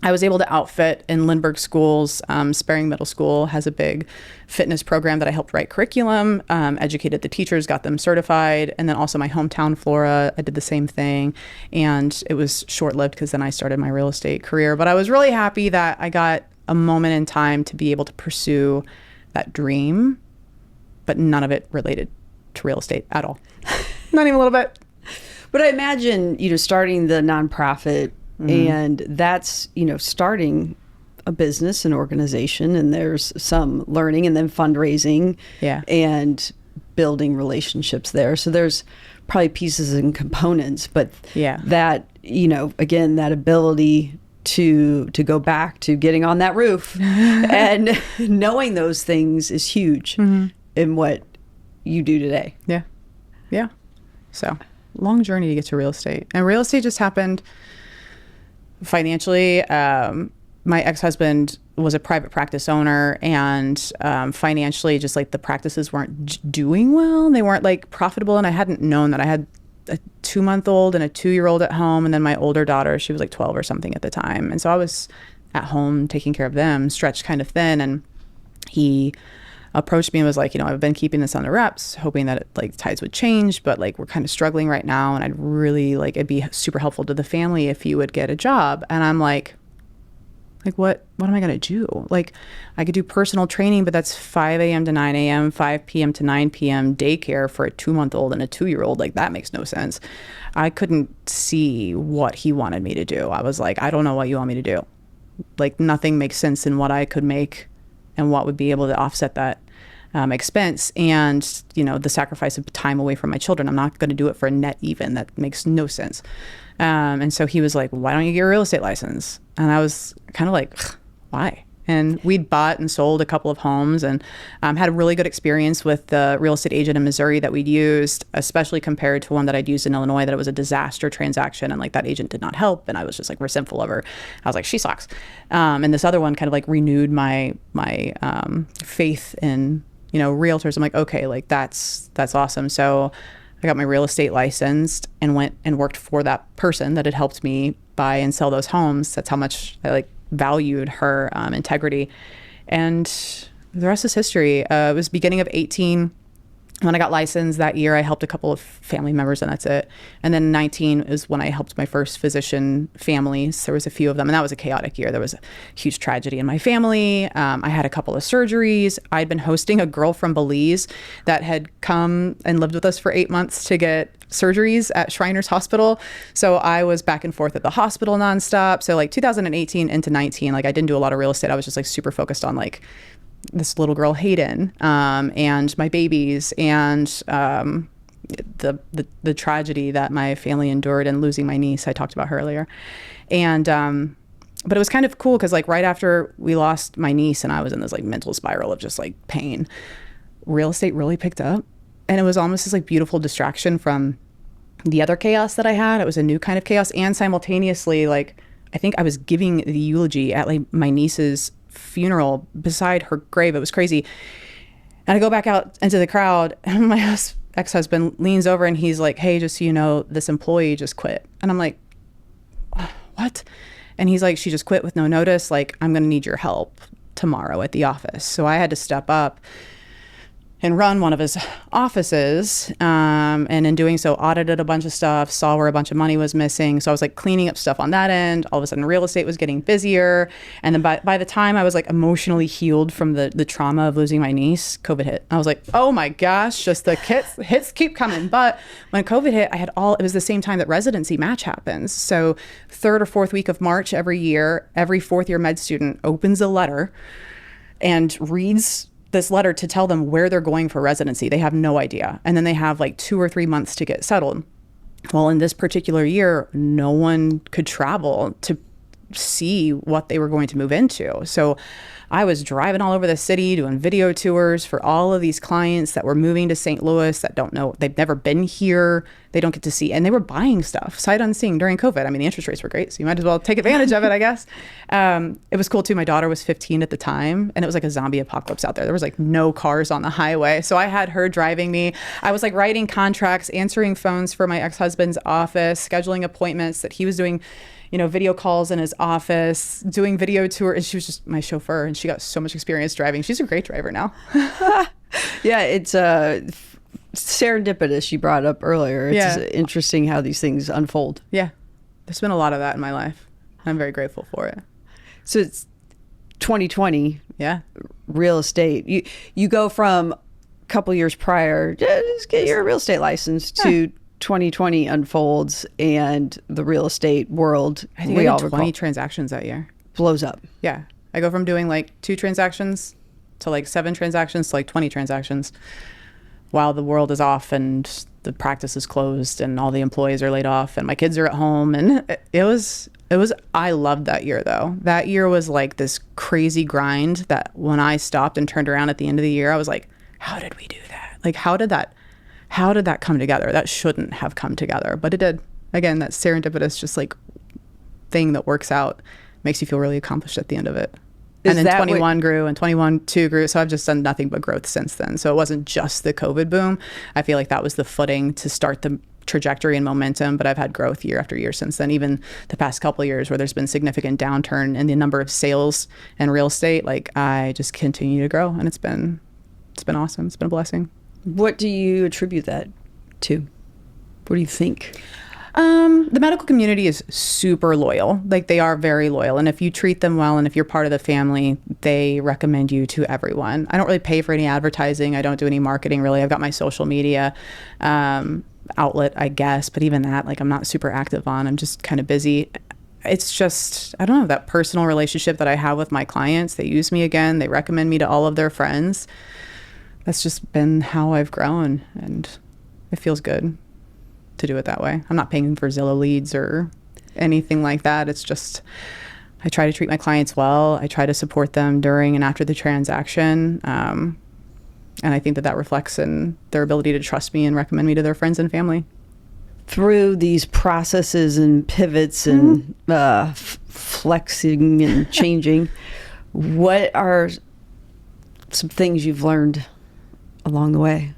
S3: I was able to outfit in Lindbergh schools. Sperring Middle School has a big fitness program that I helped write curriculum, educated the teachers, got them certified. And then also my hometown, Flora, I did the same thing. And it was short-lived because then I started my real estate career. But I was really happy that I got a moment in time to be able to pursue that dream, but none of it related to real estate at all. Not even a little bit.
S2: But I imagine, starting the nonprofit, and that's, starting a business, an organization, and there's some learning and then fundraising and building relationships there. So there's probably pieces and components, but that, again, that ability to go back to getting on that roof and knowing those things is huge in what you do today.
S3: Yeah. So long journey to get to real estate. And real estate just happened financially. My ex-husband was a private practice owner, and financially, just like the practices weren't doing well. They weren't like profitable. And I hadn't known that. I had a 2-month-old and a 2-year-old at home. And then my older daughter, she was like 12 or something at the time. And so I was at home taking care of them, stretched kind of thin. And he approached me and was like, I've been keeping this on the reps, hoping that tides would change, but we're kind of struggling right now. And I'd really it'd be super helpful to the family if you would get a job. And I'm like, what am I going to do? I could do personal training, but that's 5 a.m. to 9 a.m., 5 p.m. to 9 p.m. daycare for a 2-month-old and a 2-year-old. That makes no sense. I couldn't see what he wanted me to do. I was like, I don't know what you want me to do. Nothing makes sense in what I could make and what would be able to offset that expense and, the sacrifice of time away from my children. I'm not going to do it for a net even. That makes no sense. And so he was like, why don't you get a real estate license? And I was kind of like, why? And we'd bought and sold a couple of homes, and had a really good experience with the real estate agent in Missouri that we'd used, especially compared to one that I'd used in Illinois, that it was a disaster transaction. And that agent did not help. And I was just resentful of her. I was like, she sucks. And this other one kind of renewed my faith in, realtors. I'm like, okay, that's awesome. So I got my real estate licensed and went and worked for that person that had helped me buy and sell those homes. That's how much I valued her integrity. And the rest is history. It was beginning of 18 when I got licensed. That year I helped a couple of family members, and that's it. And then 19 is when I helped my first physician families. There was a few of them, and that was a chaotic year. There was a huge tragedy in my family. I had a couple of surgeries. I'd been hosting a girl from Belize that had come and lived with us for 8 months to get surgeries at Shriners Hospital. So I was back and forth at the hospital nonstop. So 2018 into 19, I didn't do a lot of real estate. I was just super focused on this little girl, Hayden, and my babies, and the tragedy that my family endured and losing my niece. I talked about her earlier. And but it was kind of cool because right after we lost my niece and I was in this mental spiral of just pain, real estate really picked up. And it was almost this beautiful distraction from the other chaos that I had. It was a new kind of chaos. And simultaneously, I think I was giving the eulogy at my niece's funeral beside her grave. It was crazy. And I go back out into the crowd, and my ex-husband leans over and he's like, hey, just so you know, this employee just quit. And I'm like, what? And he's like, she just quit with no notice. I'm going to need your help tomorrow at the office. So I had to step up and run one of his offices. And in doing so, audited a bunch of stuff, saw where a bunch of money was missing. So I was like cleaning up stuff on that end. All of a sudden, real estate was getting busier. And then by the time I was like emotionally healed from the trauma of losing my niece, COVID hit. I was like, oh my gosh, just the hits keep coming. But when COVID hit, it was the same time that residency match happens. So third or fourth week of March every year, every fourth year med student opens a letter and reads this letter to tell them where they're going for residency. They have no idea. And then they have like 2 or 3 months to get settled. Well, in this particular year, no one could travel to see what they were going to move into. So I was driving all over the city doing video tours for all of these clients that were moving to St. Louis that don't know, they've never been here, they don't get to see, and they were buying stuff sight unseen during COVID. I mean, the interest rates were great, so you might as well take advantage of it, I guess. It was cool too. My daughter was 15 at the time, and it was like a zombie apocalypse out there. There was like no cars on the highway. So I had her driving me. I was like writing contracts, answering phones for my ex-husband's office, scheduling appointments that he was doing, video calls in his office, doing video tours. She was just my chauffeur, and she got so much experience driving. She's a great driver now.
S2: Yeah, it's serendipitous you brought up earlier. It's interesting how these things unfold.
S3: Yeah, there's been a lot of that in my life. I'm very grateful for it.
S2: So it's 2020.
S3: Yeah,
S2: real estate. You go from a couple years prior, just get your real estate license, to 2020 unfolds, and the real estate world,
S3: I think I did 20 transactions that year.
S2: Blows up.
S3: Yeah. I go from doing like 2 transactions to like 7 transactions to like 20 transactions while the world is off and the practice is closed and all the employees are laid off and my kids are at home. And I loved that year though. That year was like this crazy grind that when I stopped and turned around at the end of the year, I was like, how did we do that? Like, how did that come together? That shouldn't have come together, but it did. Again, that serendipitous just like thing that works out makes you feel really accomplished at the end of it. And then 21 grew and 21-2 grew. So I've just done nothing but growth since then. So it wasn't just the COVID boom. I feel like that was the footing to start the trajectory and momentum, but I've had growth year after year since then. Even the past couple of years where there's been significant downturn in the number of sales and real estate, like I just continue to grow, and it's been awesome. It's been a blessing.
S2: What do you attribute that to? What do you think?
S3: The medical community is super loyal. Like they are very loyal. And if you treat them well and if you're part of the family, they recommend you to everyone. I don't really pay for any advertising. I don't do any marketing really. I've got my social media outlet, I guess. But even that, like I'm not super active on. I'm just kind of busy. It's just, I don't know, that personal relationship that I have with my clients. They use me again. They recommend me to all of their friends. That's just been how I've grown, and it feels good to do it that way. I'm not paying for Zillow leads or anything like that. It's just, I try to treat my clients well. I try to support them during and after the transaction. And I think that reflects in their ability to trust me and recommend me to their friends and family.
S2: Through these processes and pivots and flexing and changing, what are some things you've learned along the way?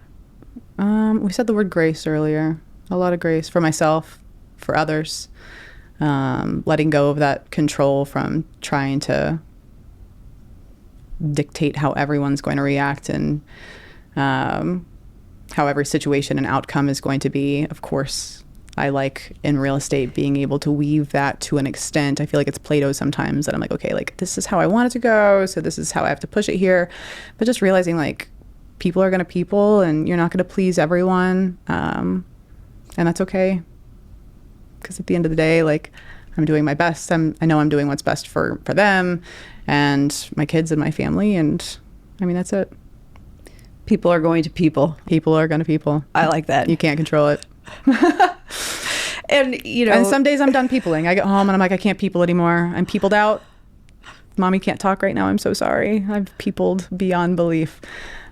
S3: We said the word grace earlier. A lot of grace for myself, for others. Letting go of that control from trying to dictate how everyone's going to react and how every situation and outcome is going to be. Of course, I like in real estate being able to weave that to an extent. I feel like it's Play-Doh sometimes that I'm like, okay, like this is how I want it to go, so this is how I have to push it here. But just realizing like people are going to people and you're not going to please everyone. And that's okay. Because at the end of the day, like I'm doing my best. I know I'm doing what's best for them and my kids and my family. And I mean, that's it.
S2: People are going to people.
S3: People are going to people.
S2: I like that.
S3: You can't control it.
S2: And,
S3: and some days I'm done peopling. I get home and I'm like, I can't people anymore. I'm peopled out. Mommy can't talk right now. I'm so sorry. I've peopled beyond belief.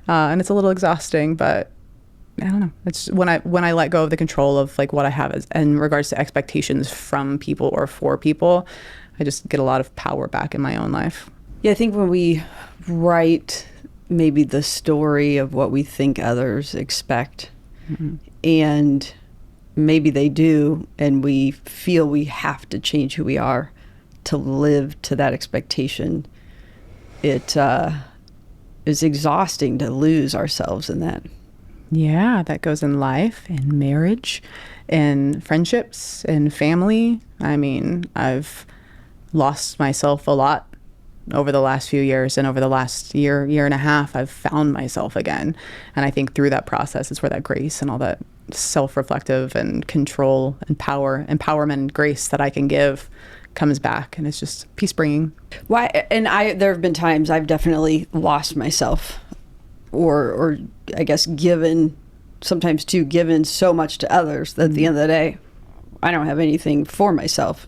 S3: And it's a little exhausting, but I don't know. It's when I let go of the control of like what I have as, in regards to expectations from people or for people, I just get a lot of power back in my own life.
S2: Yeah, I think when we write maybe the story of what we think others expect, and maybe they do, and we feel we have to change who we are to live to that expectation, it is exhausting to lose ourselves in that.
S3: Yeah, that goes in life, in marriage, in friendships, in family. I mean, I've lost myself a lot over the last few years, and over the last year and a half, I've found myself again. And I think through that process is where that grace and all that self-reflective and control and empowerment and grace that I can give comes back, and it's just peace bringing.
S2: Why? And there have been times I've definitely lost myself, or I guess given so much to others that at the end of the day, I don't have anything for myself.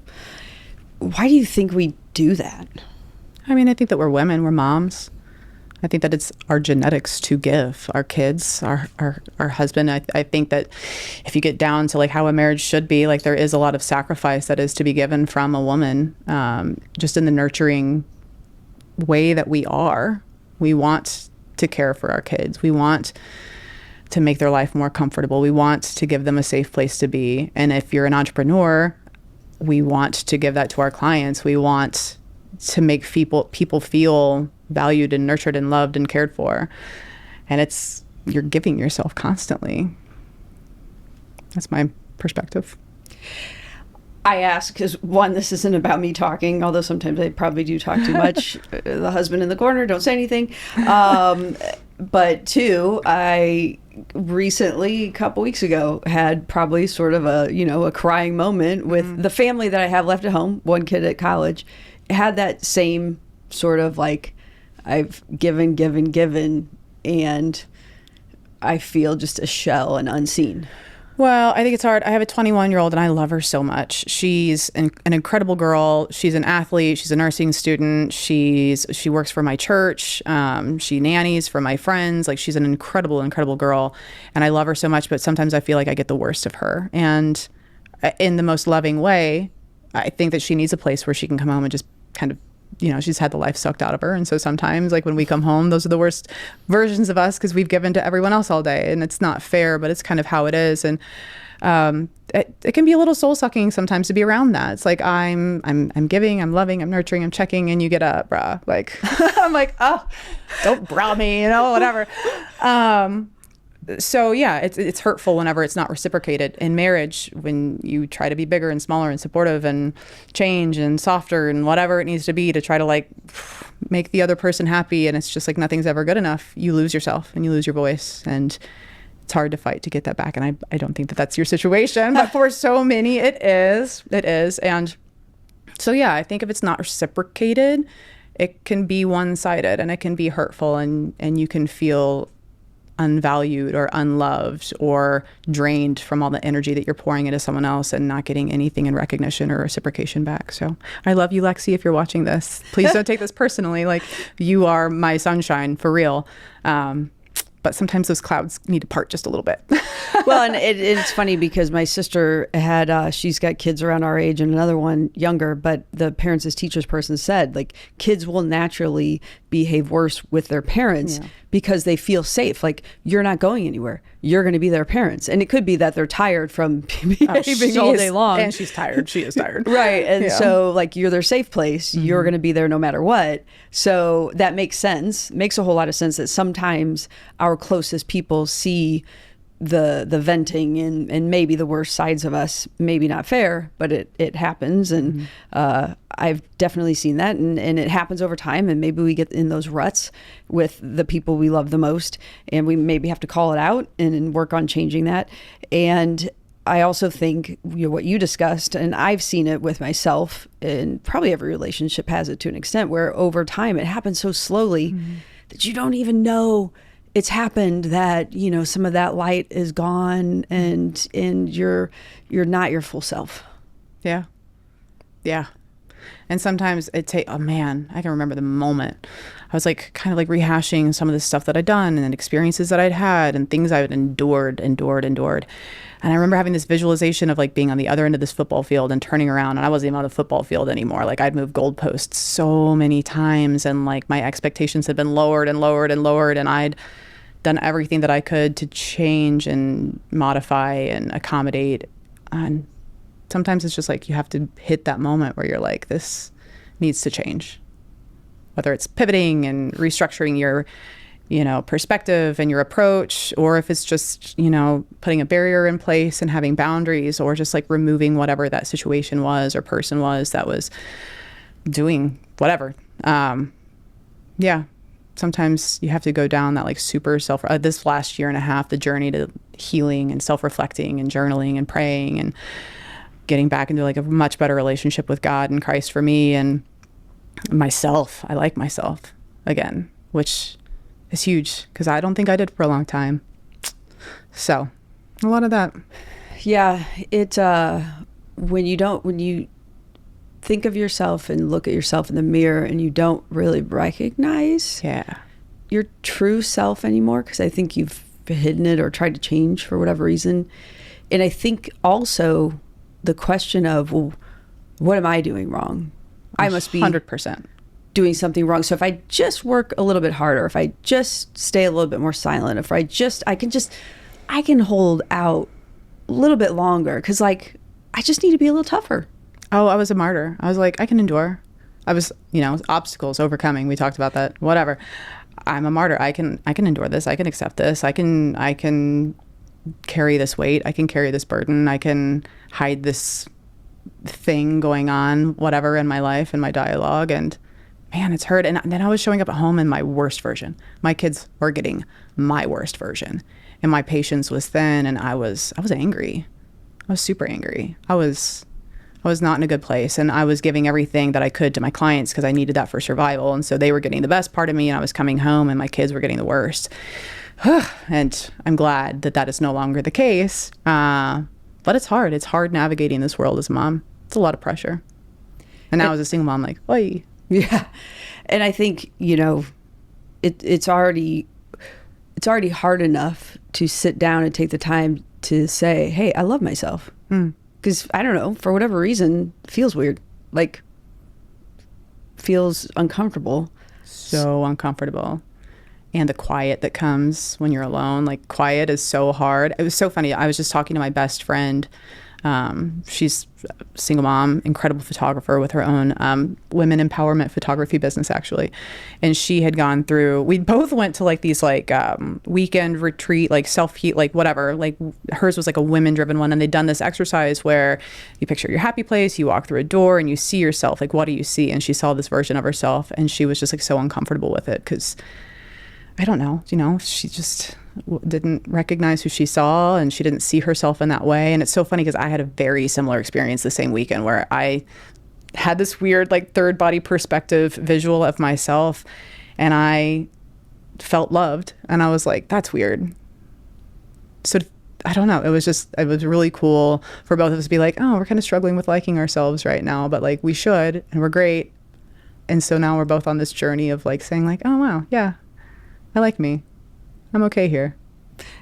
S2: Why do you think we do that?
S3: I mean, I think that we're women, we're moms. I think that it's our genetics to give our kids, our husband. I think that if you get down to like how a marriage should be, like there is a lot of sacrifice that is to be given from a woman, just in the nurturing way that we are. We want to care for our kids. We want to make their life more comfortable. We want to give them a safe place to be. And if you're an entrepreneur, we want to give that to our clients. We want to make people feel valued and nurtured and loved and cared for. And you're giving yourself constantly. That's my perspective.
S2: I ask because, one, this isn't about me talking, although sometimes I probably do talk too much. The husband in the corner, don't say anything. But two, I recently, a couple weeks ago, had probably sort of a crying moment with the family that I have left at home, one kid at college, had that same sort of like, I've given, and I feel just a shell and unseen.
S3: Well, I think it's hard. I have a 21-year-old and I love her so much. She's an incredible girl. She's an athlete. She's a nursing student. She works for my church. She nannies for my friends. Like, she's an incredible, incredible girl. And I love her so much, but sometimes I feel like I get the worst of her. And in the most loving way, I think that she needs a place where she can come home and just kind of, she's had the life sucked out of her. And so sometimes, like, when we come home, those are the worst versions of us because we've given to everyone else all day. And it's not fair, but it's kind of how it is. And it can be a little soul sucking sometimes to be around that. It's like, I'm giving, I'm loving, I'm nurturing, I'm checking, and you get a brah. Like, I'm like, oh, don't brah me, whatever. So yeah, it's hurtful whenever it's not reciprocated. In marriage, when you try to be bigger and smaller and supportive and change and softer and whatever it needs to be to try to like make the other person happy, and it's just like nothing's ever good enough, you lose yourself and you lose your voice, and it's hard to fight to get that back. And I don't think that that's your situation, but for so many it is. And so yeah, I think if it's not reciprocated, it can be one-sided and it can be hurtful, and you can feel unvalued or unloved or drained from all the energy that you're pouring into someone else and not getting anything in recognition or reciprocation back. So I love you, Lexi, if you're watching this. Please don't take this personally. Like, you are my sunshine for real. But sometimes those clouds need to part just a little bit.
S2: Well, and it's funny because my sister had, she's got kids around our age and another one younger, but the parents as teachers person said, like, kids will naturally behave worse with their parents because they feel safe. Like, you're not going anywhere. You're going to be their parents. And it could be that they're tired from behaving all day long.
S3: And she's tired. She is tired.
S2: Right. And so, like, you're their safe place. Mm-hmm. You're going to be there no matter what. So that makes sense. Makes a whole lot of sense that sometimes our closest people see the venting and maybe the worst sides of us. Maybe not fair, but it happens. And I've definitely seen that. And it happens over time. And maybe we get in those ruts with the people we love the most. And we maybe have to call it out and work on changing that. And I also think what you discussed, and I've seen it with myself, and probably every relationship has it to an extent, where over time it happens so slowly that you don't even know it's happened, that some of that light is gone, and you're not your full self.
S3: Yeah. And sometimes it takes, oh man, I can remember the moment. I was like kind of like rehashing some of the stuff that I'd done and experiences that I'd had and things I had endured. And I remember having this visualization of like being on the other end of this football field and turning around, and I wasn't even on the football field anymore. Like, I'd moved goalposts so many times, and like my expectations had been lowered, and I'd done everything that I could to change and modify and accommodate. And sometimes it's just like you have to hit that moment where you're like, this needs to change. Whether it's pivoting and restructuring perspective and your approach, or if it's just, putting a barrier in place and having boundaries, or just like removing whatever that situation was or person was that was doing whatever. Yeah. Sometimes you have to go down that like super this last year and a half, the journey to healing and self-reflecting and journaling and praying and getting back into like a much better relationship with God and Christ for me and myself. I like myself again, which is huge because I don't think I did for a long time. So a lot of that.
S2: Yeah. When you think of yourself and look at yourself in the mirror and you don't really recognize your true self anymore, because I think you've hidden it or tried to change for whatever reason. And I think also the question of, well, what am I doing wrong? I must be
S3: 100%
S2: doing something wrong. So if I just work a little bit harder, if I just stay a little bit more silent, if I can hold out a little bit longer, because like I just need to be a little tougher.
S3: Oh, I was a martyr. I was like, I can endure. I was, obstacles, overcoming. We talked about that. Whatever. I'm a martyr. I can endure this. I can accept this. I can carry this weight. I can carry this burden. I can hide this thing going on, whatever, in my life and my dialogue. And man, it's hurt. And then I was showing up at home in my worst version. My kids were getting my worst version, and my patience was thin. And I was angry. I was super angry. I was not in a good place, and I was giving everything that I could to my clients because I needed that for survival. And so they were getting the best part of me, and I was coming home and my kids were getting the worst. And I'm glad that is no longer the case. But it's hard. It's hard navigating this world as a mom. It's a lot of pressure. And now as a single mom, like, oi.
S2: Yeah. And I think, it's already hard enough to sit down and take the time to say, hey, I love myself. Because I don't know, for whatever reason, it feels weird. Like, feels uncomfortable.
S3: So uncomfortable. And the quiet that comes when you're alone. Like, quiet is so hard. It was so funny. I was just talking to my best friend. She's a single mom, incredible photographer with her own women empowerment photography business, actually. And she had gone through, we both went to like these like weekend retreat, like self-heat, like whatever, like hers was like a women driven one. And they'd done this exercise where you picture your happy place, you walk through a door and you see yourself, like, what do you see? And she saw this version of herself, and she was just like so uncomfortable with it because I don't know, she just didn't recognize who she saw, and she didn't see herself in that way. And it's so funny because I had a very similar experience the same weekend where I had this weird like third body perspective visual of myself, and I felt loved, and I was like, that's weird. So I don't know, it was really cool for both of us to be like, oh, we're kind of struggling with liking ourselves right now, but like we should, and we're great. And so now we're both on this journey of like saying like, oh wow, yeah, I like me. I'm okay here.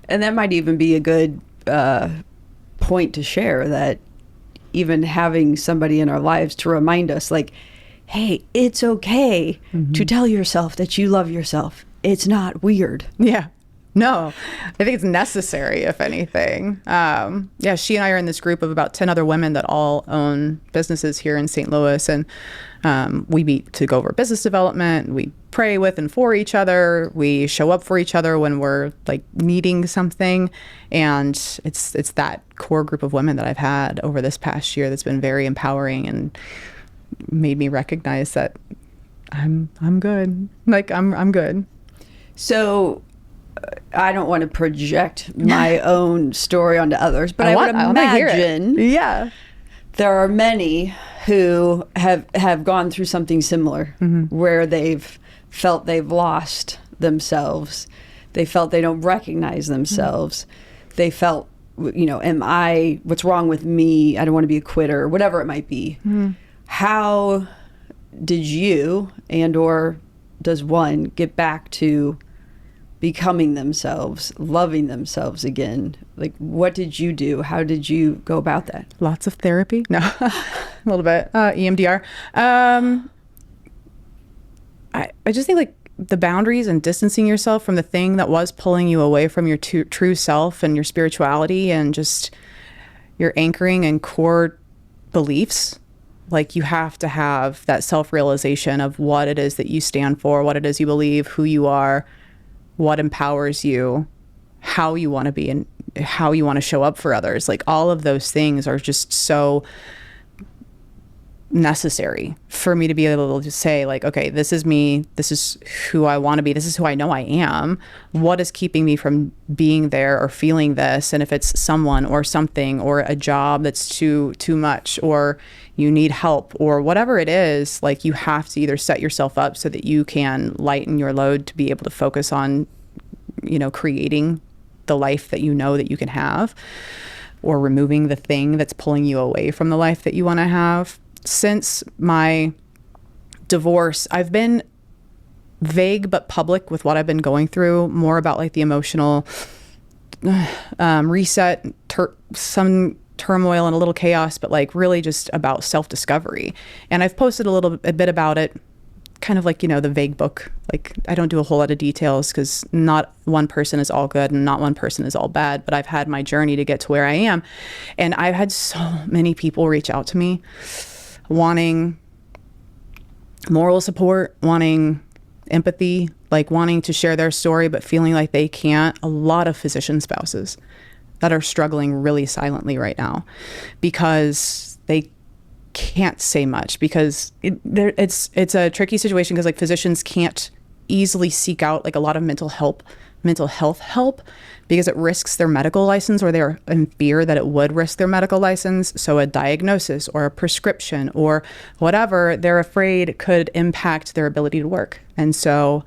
S2: And that might even be a good point to share, that even having somebody in our lives to remind us like, hey, it's okay to tell yourself that you love yourself. It's not weird.
S3: Yeah. No, I think it's necessary, if anything. She and I are in this group of about 10 other women that all own businesses here in St. Louis. And we meet to go over business development. We pray with and for each other. We show up for each other when we're like needing something. And it's that core group of women that I've had over this past year that's been very empowering and made me recognize that I'm good. Like I'm good.
S2: So I don't want to project my own story onto others, but I would imagine there are many who have gone through something similar, where they've felt they've lost themselves. They felt they don't recognize themselves. They felt, what's wrong with me? I don't want to be a quitter, whatever it might be. How did you or does one get back to becoming themselves, loving themselves again? Like, what did you do? How did you go about that?
S3: Lots of therapy. No, a little bit. EMDR. I just think like the boundaries and distancing yourself from the thing that was pulling you away from your true self and your spirituality and just your anchoring and core beliefs. Like, you have to have that self-realization of what it is that you stand for, what it is you believe, who you are, what empowers you, how you want to be, and how you want to show up for others. Like all of those things are just so necessary for me to be able to say like, okay, this is me, this is who I want to be, this is who I know I am, what is keeping me from being there or feeling this. And if it's someone or something or a job that's too much, or you need help or whatever it is, like you have to either set yourself up so that you can lighten your load to be able to focus on, you know, creating the life that you know that you can have, or removing the thing that's pulling you away from the life that you want to have. Since my divorce, I've been vague but public with what I've been going through, more about like the emotional reset, some turmoil and a little chaos, but like really just about self-discovery. And I've posted a bit about it, kind of like, you know, the vague book. Like I don't do a whole lot of details because not one person is all good and not one person is all bad, but I've had my journey to get to where I am. And I've had so many people reach out to me wanting moral support, wanting empathy, like wanting to share their story, but feeling like they can't. A lot of physician spouses that are struggling really silently right now because they can't say much, because it's a tricky situation because like physicians can't easily seek out like a lot of mental health help because it risks their medical license, or they're in fear that it would risk their medical license. So a diagnosis or a prescription or whatever, they're afraid could impact their ability to work. And so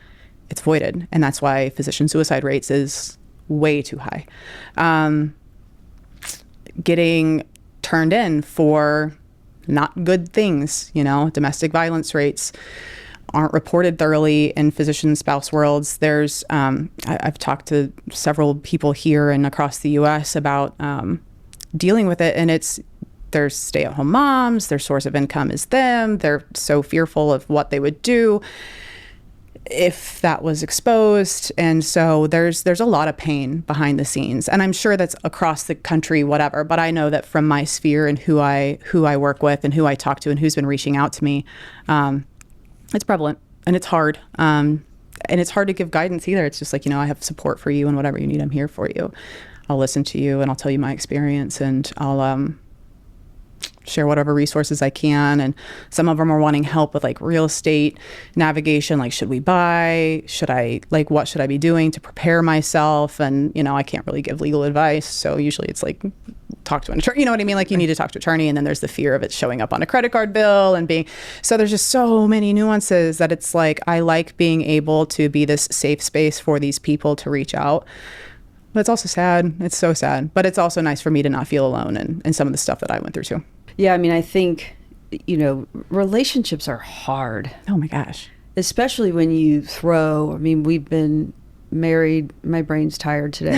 S3: it's voided. And that's why physician suicide rates is way too high. Getting turned in for not good things, you know, domestic violence rates aren't reported thoroughly in physician spouse worlds. There's, I've talked to several people here and across the US about dealing with it. And there's stay-at-home moms, their source of income is them. They're so fearful of what they would do if that was exposed. And so there's a lot of pain behind the scenes. And I'm sure that's across the country, whatever. But I know that from my sphere and who I work with and who I talk to and who's been reaching out to me, it's prevalent and it's hard. And it's hard to give guidance either. It's just like, you know, I have support for you and whatever you need, I'm here for you. I'll listen to you and I'll tell you my experience, and I'll share whatever resources I can. And some of them are wanting help with like real estate navigation. Like, should we buy? What should I be doing to prepare myself? And, you know, I can't really give legal advice. So usually it's like, talk to an attorney, you know what I mean? Like you need to talk to an attorney, and then there's the fear of it showing up on a credit card bill and so there's just so many nuances that it's like, I like being able to be this safe space for these people to reach out. But it's also sad. It's so sad. But it's also nice for me to not feel alone in some of the stuff that I went through too.
S2: Yeah, I mean, I think, you know, relationships are hard.
S3: Oh my gosh.
S2: Especially when you we've been married. My brain's tired today.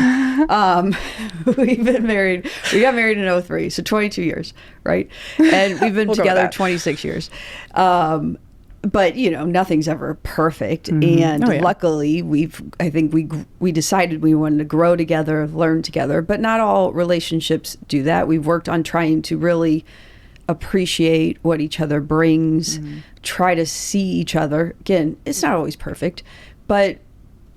S2: We've been married. We got married in 2003, so 22 years, right? And we've been together 26 years. But, you know, nothing's ever perfect. Mm-hmm. And luckily, I think we decided we wanted to grow together, learn together. But not all relationships do that. We've worked on trying to really appreciate what each other brings, try to see each other. Again, it's not always perfect, but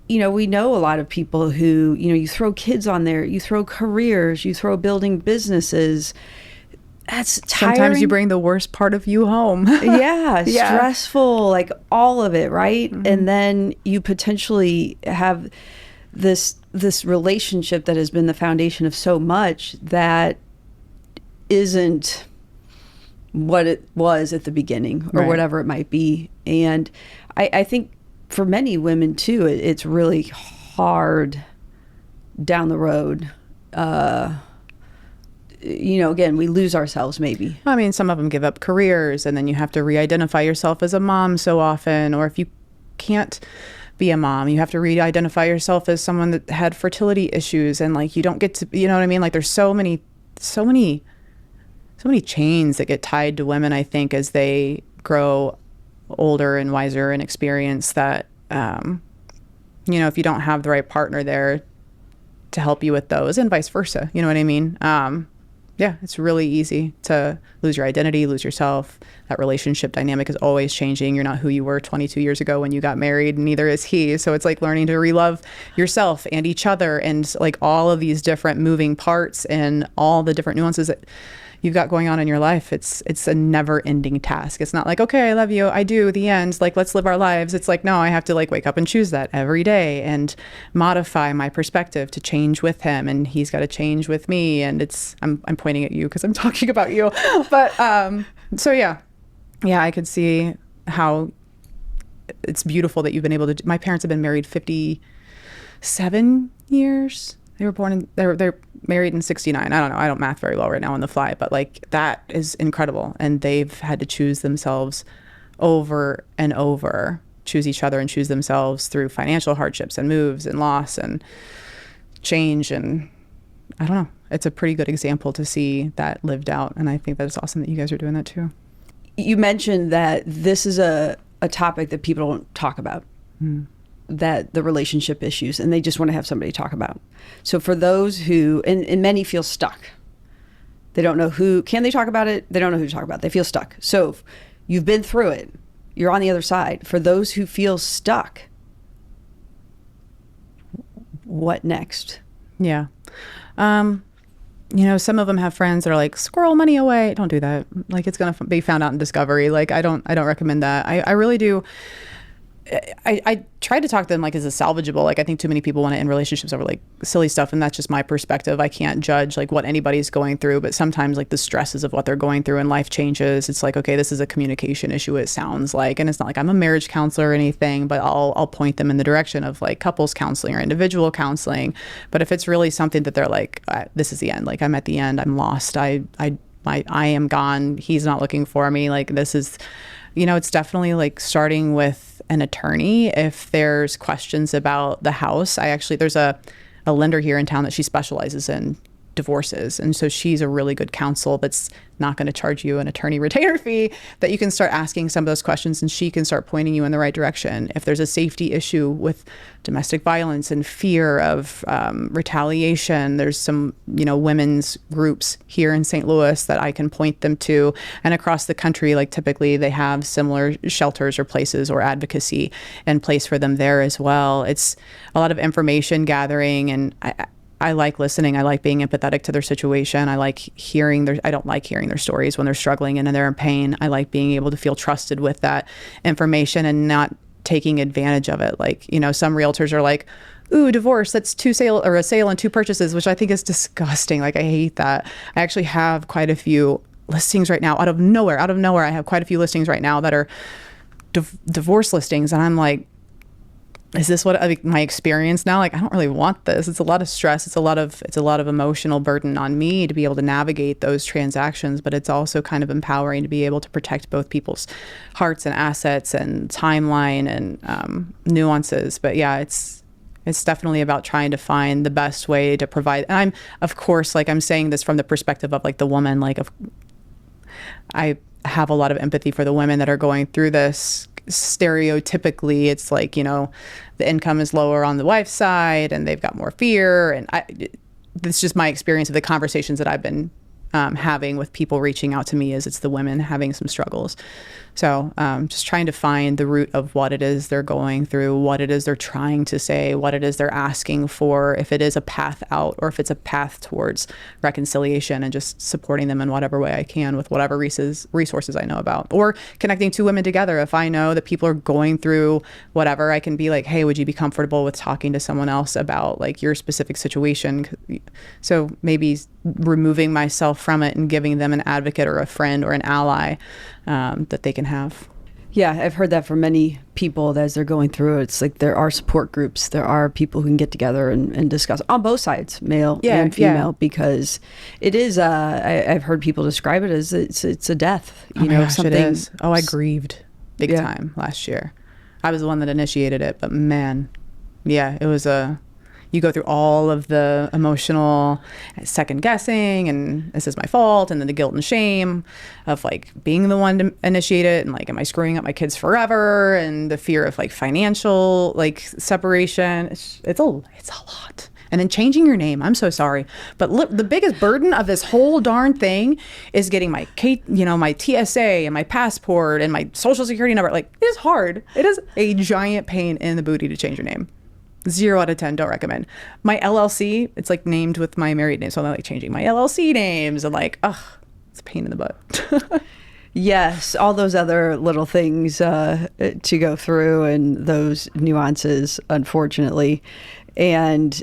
S2: you know, we know a lot of people who, you know, you throw kids on there, you throw careers, you throw building businesses. That's tiring.
S3: Sometimes you bring the worst part of you home.
S2: Yeah, stressful, like all of it, right? Mm-hmm. And then you potentially have this relationship that has been the foundation of so much that isn't what it was at the beginning, or whatever it might be. And I think for many women too, it's really hard down the road. You know, again, we lose ourselves maybe.
S3: I mean, some of them give up careers, and then you have to re-identify yourself as a mom so often. Or if you can't be a mom, you have to re-identify yourself as someone that had fertility issues, and like you don't get to, you know what I mean? Like there's so many chains that get tied to women, I think, as they grow older and wiser and experience that, you know, if you don't have the right partner there to help you with those, and vice versa, you know what I mean? Yeah, it's really easy to lose your identity, lose yourself. That relationship dynamic is always changing. You're not who you were 22 years ago when you got married, and neither is he. So it's like learning to relove yourself and each other, and like all of these different moving parts and all the different nuances that you've got going on in your life. It's a never ending task. It's not like, okay, I love you, I do, the end, like let's live our lives. It's like, no, I have to like wake up and choose that every day and modify my perspective to change with him, and he's got to change with me. And I'm pointing at you because I'm talking about you. But so yeah, I could see how it's beautiful that you've been able to. My parents have been married 57 years. They were born in, they're married in 69. I don't know. I don't math very well right now on the fly, but like that is incredible. And they've had to choose themselves over and over, choose each other and choose themselves through financial hardships and moves and loss and change. And I don't know. It's a pretty good example to see that lived out. And I think that it's awesome that you guys are doing that too.
S2: You mentioned that this is a topic that people don't talk about. That the relationship issues, and they just want to have somebody to talk about. So for those who, and many feel stuck, they don't know who, can they talk about it? They don't know who to talk about. They feel stuck. So you've been through it. You're on the other side. For those who feel stuck, what next?
S3: Yeah. You know, some of them have friends that are like, squirrel money away. Don't do that. Like it's going to be found out in Discovery. Like I don't recommend that. I really do. I tried to talk to them like, is this salvageable? Like I think too many people want to end relationships over like silly stuff, and that's just my perspective. I can't judge like what anybody's going through, but sometimes like the stresses of what they're going through and life changes. It's like, okay, this is a communication issue, it sounds like, and it's not like I'm a marriage counselor or anything, but I'll point them in the direction of like couples counseling or individual counseling. But if it's really something that they're like, this is the end, like I'm at the end, I'm lost, I am gone, he's not looking for me, like this is, you know, it's definitely like starting with an attorney if there's questions about the house. There's a lender here in town that she specializes in divorces, and so she's a really good counsel that's not going to charge you an attorney retainer fee, that you can start asking some of those questions and she can start pointing you in the right direction. If there's a safety issue with domestic violence and fear of retaliation, there's some, you know, women's groups here in St. Louis that I can point them to, and across the country, like typically they have similar shelters or places or advocacy in place for them there as well. It's a lot of information gathering, and I like listening. I like being empathetic to their situation. I like I don't like hearing their stories when they're struggling and they're in pain. I like being able to feel trusted with that information and not taking advantage of it. Like, you know, some realtors are like, ooh, divorce, that's a sale and 2 purchases, which I think is disgusting. Like, I hate that. I actually have quite a few listings right now out of nowhere. I have quite a few listings right now that are divorce listings. And I'm like, is this what my experience now? Like, I don't really want this. It's a lot of stress. It's a lot of emotional burden on me to be able to navigate those transactions, but it's also kind of empowering to be able to protect both people's hearts and assets and timeline and nuances. But yeah, it's definitely about trying to find the best way to provide. And I'm, of course, like I'm saying this from the perspective of like the woman, like I have a lot of empathy for the women that are going through this. Stereotypically, it's like, you know, the income is lower on the wife's side and they've got more fear. And this is just my experience of the conversations that I've been having with people reaching out to me, is it's the women having some struggles. So just trying to find the root of what it is they're going through, what it is they're trying to say, what it is they're asking for, if it is a path out or if it's a path towards reconciliation, and just supporting them in whatever way I can with whatever resources I know about, or connecting 2 women together. If I know that people are going through whatever, I can be like, hey, would you be comfortable with talking to someone else about like your specific situation? So maybe removing myself from it and giving them an advocate or a friend or an ally that they can have.
S2: Yeah, I've heard that from many people that as they're going through it. It's like there are support groups. There are people who can get together and discuss on both sides, male and female, because it is, I've heard people describe it as it's a death.
S3: You know, gosh, something. It is. Oh, I grieved big time last year. I was the one that initiated it, but man, yeah, it was you go through all of the emotional second guessing and this is my fault, and then the guilt and shame of like being the one to initiate it, and like, am I screwing up my kids forever, and the fear of like financial like separation. It's a lot. And then changing your name. I'm so sorry. But look, the biggest burden of this whole darn thing is getting my my TSA and my passport and my social security number. Like, it is hard. It is a giant pain in the booty to change your name. 0 out of 10, don't recommend. My LLC, it's like named with my married name. So I'm like changing my LLC names and like, it's a pain in the butt.
S2: Yes, all those other little things to go through and those nuances, unfortunately. And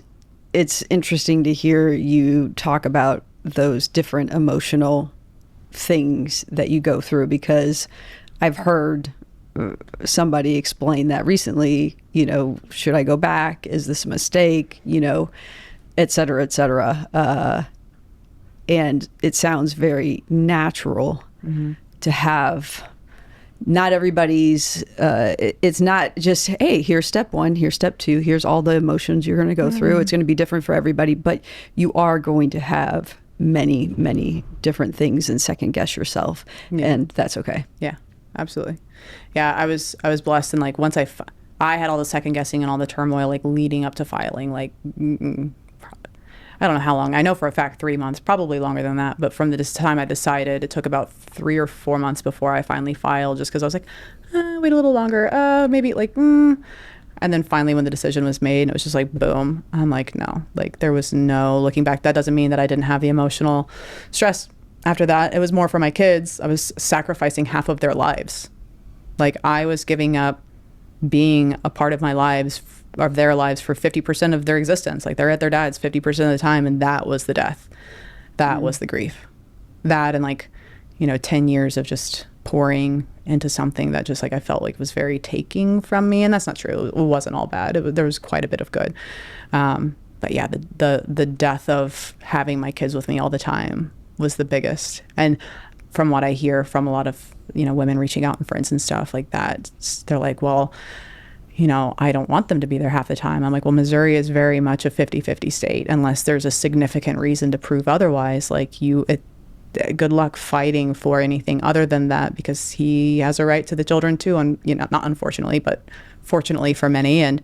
S2: it's interesting to hear you talk about those different emotional things that you go through, because I've heard somebody explain that recently, should I go back? Is this a mistake? Et cetera, et cetera. And it sounds very natural to have. Not everybody's, it's not just, hey, here's step 1, here's step 2, here's all the emotions you're going to go through. It's going to be different for everybody, but you are going to have many, many different things and second guess yourself. Yeah. And that's okay.
S3: Yeah, absolutely. Yeah, I was blessed. And like, once I had all the second guessing and all the turmoil, like leading up to filing, like, I don't know how long. I know for a fact 3 months, probably longer than that. But from this time I decided, it took about 3 or 4 months before I finally filed, just because I was like, wait a little longer, maybe like, And then finally when the decision was made, it was just like, boom. I'm like, no, like there was no looking back. That doesn't mean that I didn't have the emotional stress after that. It was more for my kids. I was sacrificing half of their lives. Like I was giving up being a part of my lives, of their lives, for 50% of their existence. Like they're at their dad's 50% of the time, and that was the death. That was the grief. That and like, 10 years of just pouring into something that just like I felt like was very taking from me, and that's not true. It wasn't all bad. There was quite a bit of good. But yeah, the death of having my kids with me all the time was the biggest. And from what I hear from a lot of women reaching out and friends and stuff like that, they're like, well, I don't want them to be there half the time. I'm like, well, Missouri is very much a 50-50 state unless there's a significant reason to prove otherwise. Like good luck fighting for anything other than that, because he has a right to the children too. And, not unfortunately, but fortunately for many. And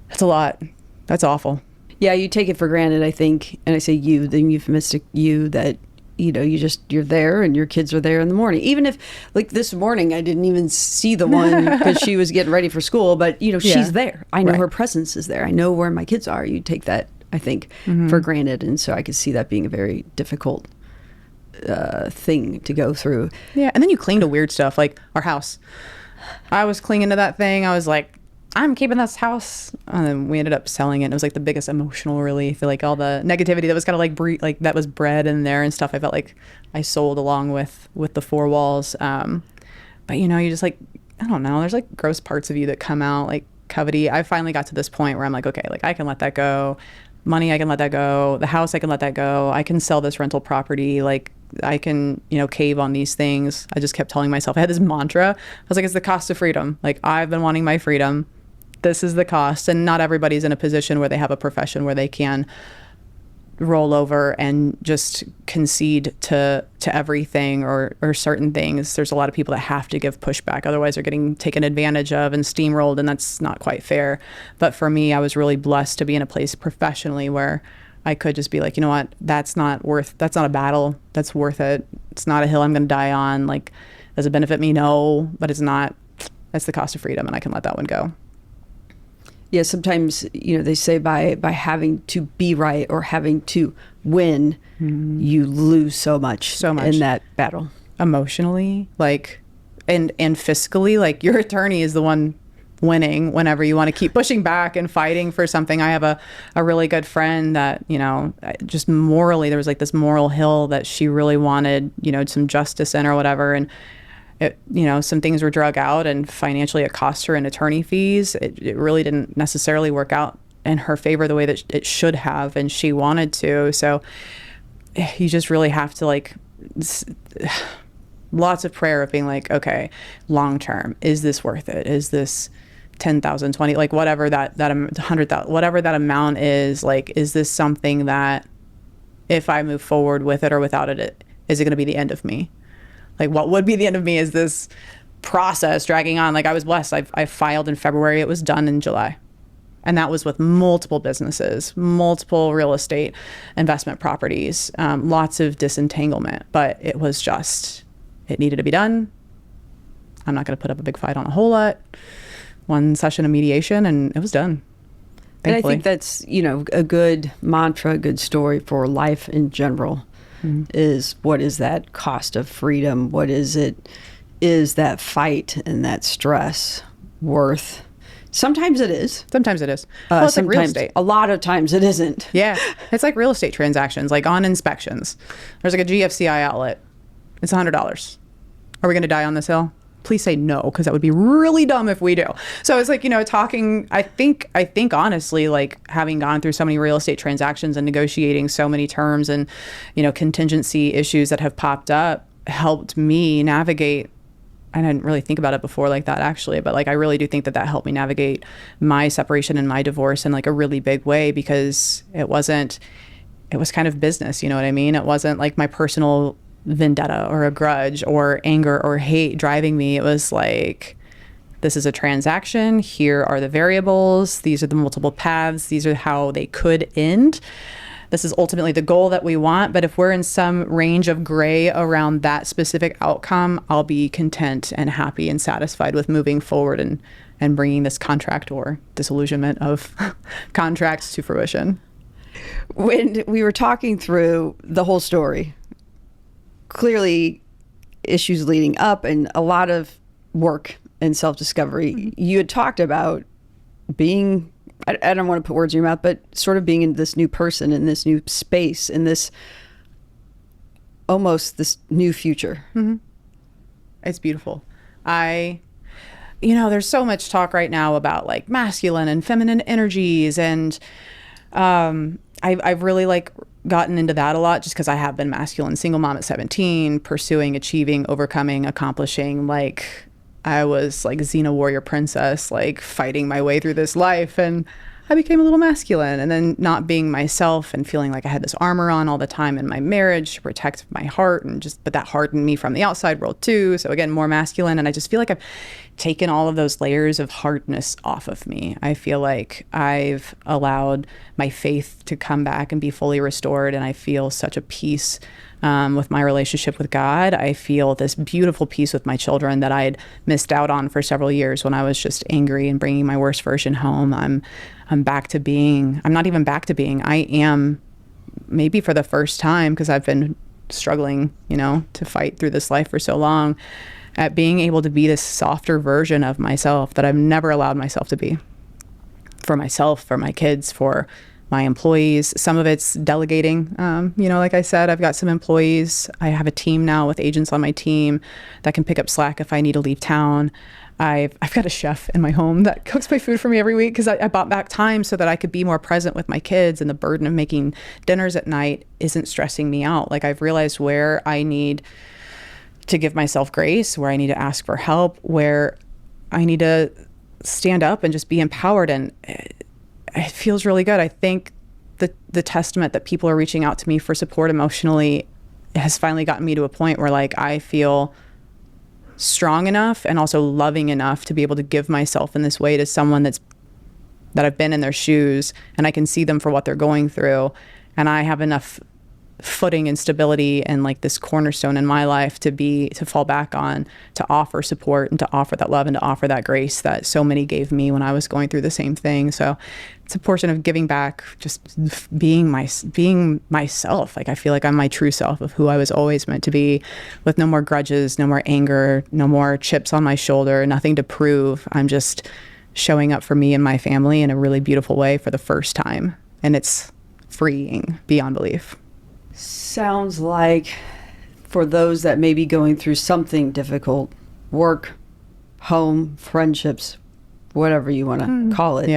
S3: that's a lot. That's awful.
S2: Yeah, you take it for granted, I think. And I say you, the euphemistic you, that you're there and your kids are there in the morning. Even if, like this morning, I didn't even see the one because she was getting ready for school, but, she's there. I know her presence is there. I know where my kids are. You take that, I think, for granted. And so I could see that being a very difficult thing to go through.
S3: Yeah, and then you cling to weird stuff, like our house. I was clinging to that thing. I was like, I'm keeping this house. And then we ended up selling it. And it was like the biggest emotional relief. Like all the negativity that was kind of like that was bred in there and stuff, I felt like I sold along with the 4 walls. But you just like, I don't know, there's like gross parts of you that come out, like cavity. I finally got to this point where I'm like, okay, like I can let that go. Money, I can let that go. The house, I can let that go. I can sell this rental property. Like I can, cave on these things. I just kept telling myself, I had this mantra. I was like, it's the cost of freedom. Like I've been wanting my freedom. This is the cost. And not everybody's in a position where they have a profession where they can roll over and just concede to everything or certain things. There's a lot of people that have to give pushback. Otherwise they're getting taken advantage of and steamrolled, and that's not quite fair. But for me, I was really blessed to be in a place professionally where I could just be like, you know what, that's not a battle. That's worth it. It's not a hill I'm going to die on. Like, does it benefit me? No, but it's not. That's the cost of freedom, and I can let that one go.
S2: Yeah, sometimes, they say by having to be right or having to win, you lose so much in that battle.
S3: Emotionally, like, and fiscally, like your attorney is the one winning whenever you want to keep pushing back and fighting for something. I have a really good friend that, just morally, there was like this moral hill that she really wanted, some justice in or whatever. And it, some things were drug out, and financially it cost her in attorney fees. It really didn't necessarily work out in her favor the way that it should have, and she wanted to. So you just really have to like lots of prayer of being like, okay, long term, is this worth it? Is this 10,000, 20, like whatever that 100,000, whatever that amount is, like, is this something that if I move forward with it or without it, is it going to be the end of me? Like, what would be the end of me is this process dragging on. Like, I was blessed. I filed in February. It was done in July. And that was with multiple businesses, multiple real estate investment properties, lots of disentanglement. But it was just, it needed to be done. I'm not going to put up a big fight on a whole lot. One session of mediation, and it was done.
S2: And I think that's, a good mantra, a good story for life in general is, what is that cost of freedom? What is that fight and that stress worth? Sometimes it is.
S3: Sometimes it is. Well, it's like real estate.
S2: A lot of times it isn't.
S3: Yeah. It's like real estate transactions, like on inspections. There's like a GFCI outlet. It's $100. Are we going to die on this hill? Please say no, because that would be really dumb if we do. So it's like, talking, I think honestly, like having gone through so many real estate transactions and negotiating so many terms and, contingency issues that have popped up helped me navigate. I didn't really think about it before like that, actually, but like I really do think that helped me navigate my separation and my divorce in like a really big way, because it was kind of business, you know what I mean? It wasn't like my personal vendetta or a grudge or anger or hate driving me. It was like, this is a transaction. Here are the variables. These are the multiple paths. These are how they could end. This is ultimately the goal that we want. But if we're in some range of gray around that specific outcome, I'll be content and happy and satisfied with moving forward and bringing this contract or disillusionment of contracts to fruition.
S2: When we were talking through the whole story, clearly issues leading up and a lot of work and self-discovery. You had talked about being, I don't want to put words in your mouth, but sort of being in this new person, in this new space, in this almost this new future.
S3: It's beautiful. There's so much talk right now about like masculine and feminine energies, and I've really like gotten into that a lot, just because I have been masculine, single mom at 17, pursuing, achieving, overcoming, accomplishing. Like I was like Xena warrior princess, like fighting my way through this life, and I became a little masculine, and then not being myself and feeling like I had this armor on all the time in my marriage to protect my heart, but that hardened me from the outside world too. So again, more masculine. And I just feel like I've taken all of those layers of hardness off of me. I feel like I've allowed my faith to come back and be fully restored. And I feel such a peace with my relationship with God. I feel this beautiful peace with my children that I'd missed out on for several years when I was just angry and bringing my worst version home. I'm back to being, I'm not even back to being, I am, maybe for the first time, because I've been struggling, to fight through this life for so long, at being able to be this softer version of myself that I've never allowed myself to be. For myself, for my kids, for my employees. Some of it's delegating. Like I said, I've got some employees. I have a team now with agents on my team that can pick up slack if I need to leave town. I've got a chef in my home that cooks my food for me every week, because I bought back time so that I could be more present with my kids, and the burden of making dinners at night isn't stressing me out. Like I've realized where I need to give myself grace, where I need to ask for help, where I need to stand up and just be empowered. And it feels really good. I think the testament that people are reaching out to me for support emotionally has finally gotten me to a point where like I feel strong enough and also loving enough to be able to give myself in this way to someone that I've been in their shoes, and I can see them for what they're going through, and I have enough footing and stability and like this cornerstone in my life to fall back on, to offer support and to offer that love and to offer that grace that so many gave me when I was going through the same thing. So it's a portion of giving back, just being myself. Like I feel like I'm my true self of who I was always meant to be, with no more grudges, no more anger, no more chips on my shoulder, nothing to prove. I'm just showing up for me and my family in a really beautiful way for the first time. And it's freeing beyond belief.
S2: Sounds like for those that may be going through something difficult, work, home, friendships, whatever you want to call it,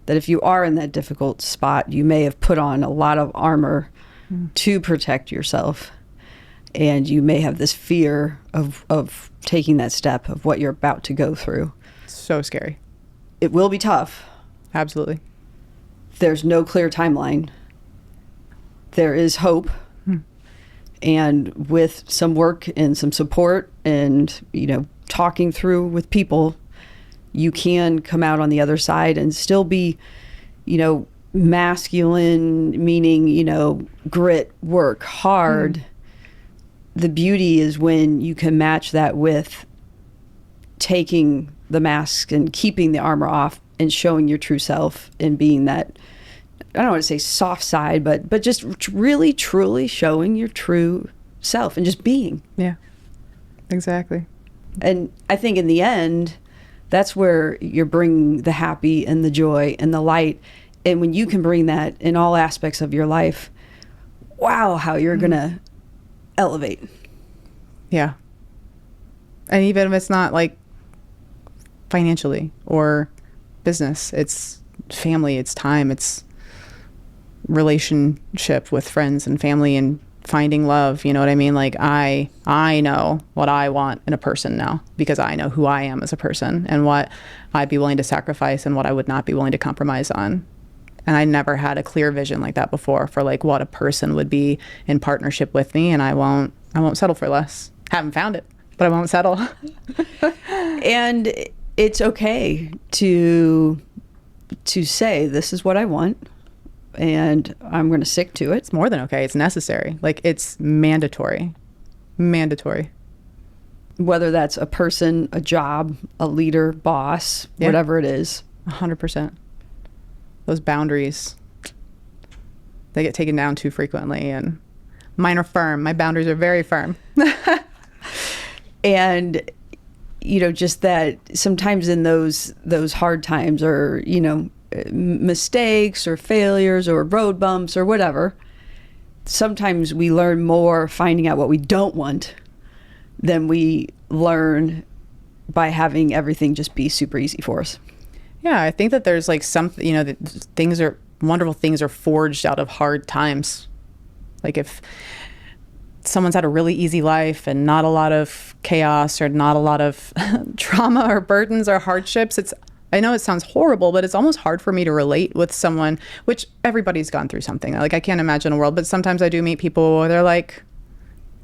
S2: that if you are in that difficult spot, you may have put on a lot of armor to protect yourself. And you may have this fear of taking that step of what you're about to go through.
S3: So scary.
S2: It will be tough.
S3: Absolutely.
S2: There's no clear timeline. There is hope. And with some work and some support and, talking through with people, you can come out on the other side and still be, masculine, meaning, grit, work hard. The beauty is when you can match that with taking the mask and keeping the armor off and showing your true self and being that, I don't want to say soft side, but just really, truly showing your true self and just being.
S3: Yeah, exactly.
S2: And I think in the end, that's where you're bringing the happy and the joy and the light. And when you can bring that in all aspects of your life, wow, how you're going to elevate.
S3: Yeah. And even if it's not like financially or business, it's family, it's time, it's relationship with friends and family and finding love. You know what I mean? Like I know what I want in a person now because I know who I am as a person and what I'd be willing to sacrifice and what I would not be willing to compromise on. And I never had a clear vision like that before for like what a person would be in partnership with me. And I won't settle for less. Haven't found it, but I won't settle.
S2: And it's okay to say, this is what I want and I'm going to stick to it.
S3: It's more than okay. It's necessary. Like it's mandatory.
S2: Whether that's a person, a job, a leader, boss, whatever it is.
S3: 100%. Those boundaries, they get taken down too frequently, and mine are firm. My boundaries are very firm.
S2: And, just that sometimes in those hard times or, mistakes or failures or road bumps or whatever, sometimes we learn more finding out what we don't want than we learn by having everything just be super easy for us.
S3: Yeah, I think that there's like wonderful things are forged out of hard times. Like if someone's had a really easy life and not a lot of chaos or not a lot of trauma or burdens or hardships, I know it sounds horrible, but it's almost hard for me to relate with someone, which everybody's gone through something. Like I can't imagine a world, but sometimes I do meet people where they're like,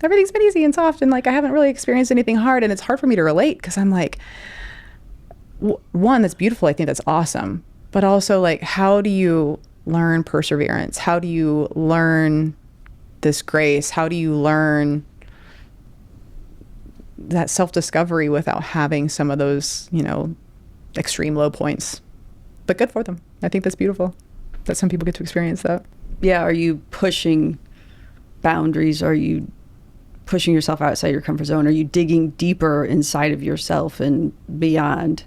S3: everything's been easy and soft and like I haven't really experienced anything hard, and it's hard for me to relate because I'm like, one, that's beautiful. I think that's awesome. But also like, how do you learn perseverance? How do you learn this grace? How do you learn that self-discovery without having some of those, extreme low points? But good for them. I think that's beautiful that some people get to experience that.
S2: Yeah. Are you pushing boundaries? Are you pushing yourself outside your comfort zone? Are you digging deeper inside of yourself and beyond?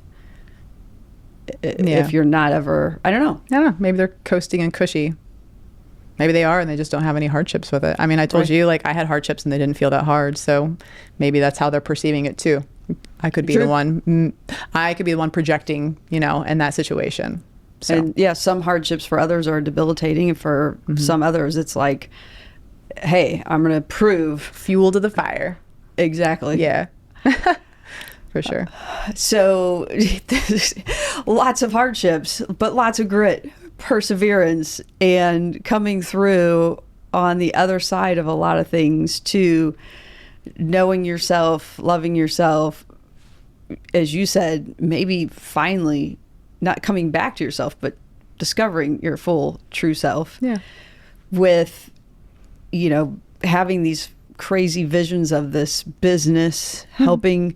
S2: If you're not ever, I don't know. Maybe
S3: they're coasting and cushy. Maybe they are and they just don't have any hardships with it. I mean, I told you, like I had hardships and they didn't feel that hard. So maybe that's how they're perceiving it too. I could be the one projecting, in that situation. So.
S2: And yeah, some hardships for others are debilitating. And for some others, it's like, hey, I'm going to prove.
S3: Fuel to the fire.
S2: Exactly.
S3: Yeah. For sure.
S2: So lots of hardships, but lots of grit, perseverance, and coming through on the other side of a lot of things to knowing yourself, loving yourself, as you said, maybe finally not coming back to yourself, but discovering your full true self.
S3: Yeah.
S2: With, having these crazy visions of this business, helping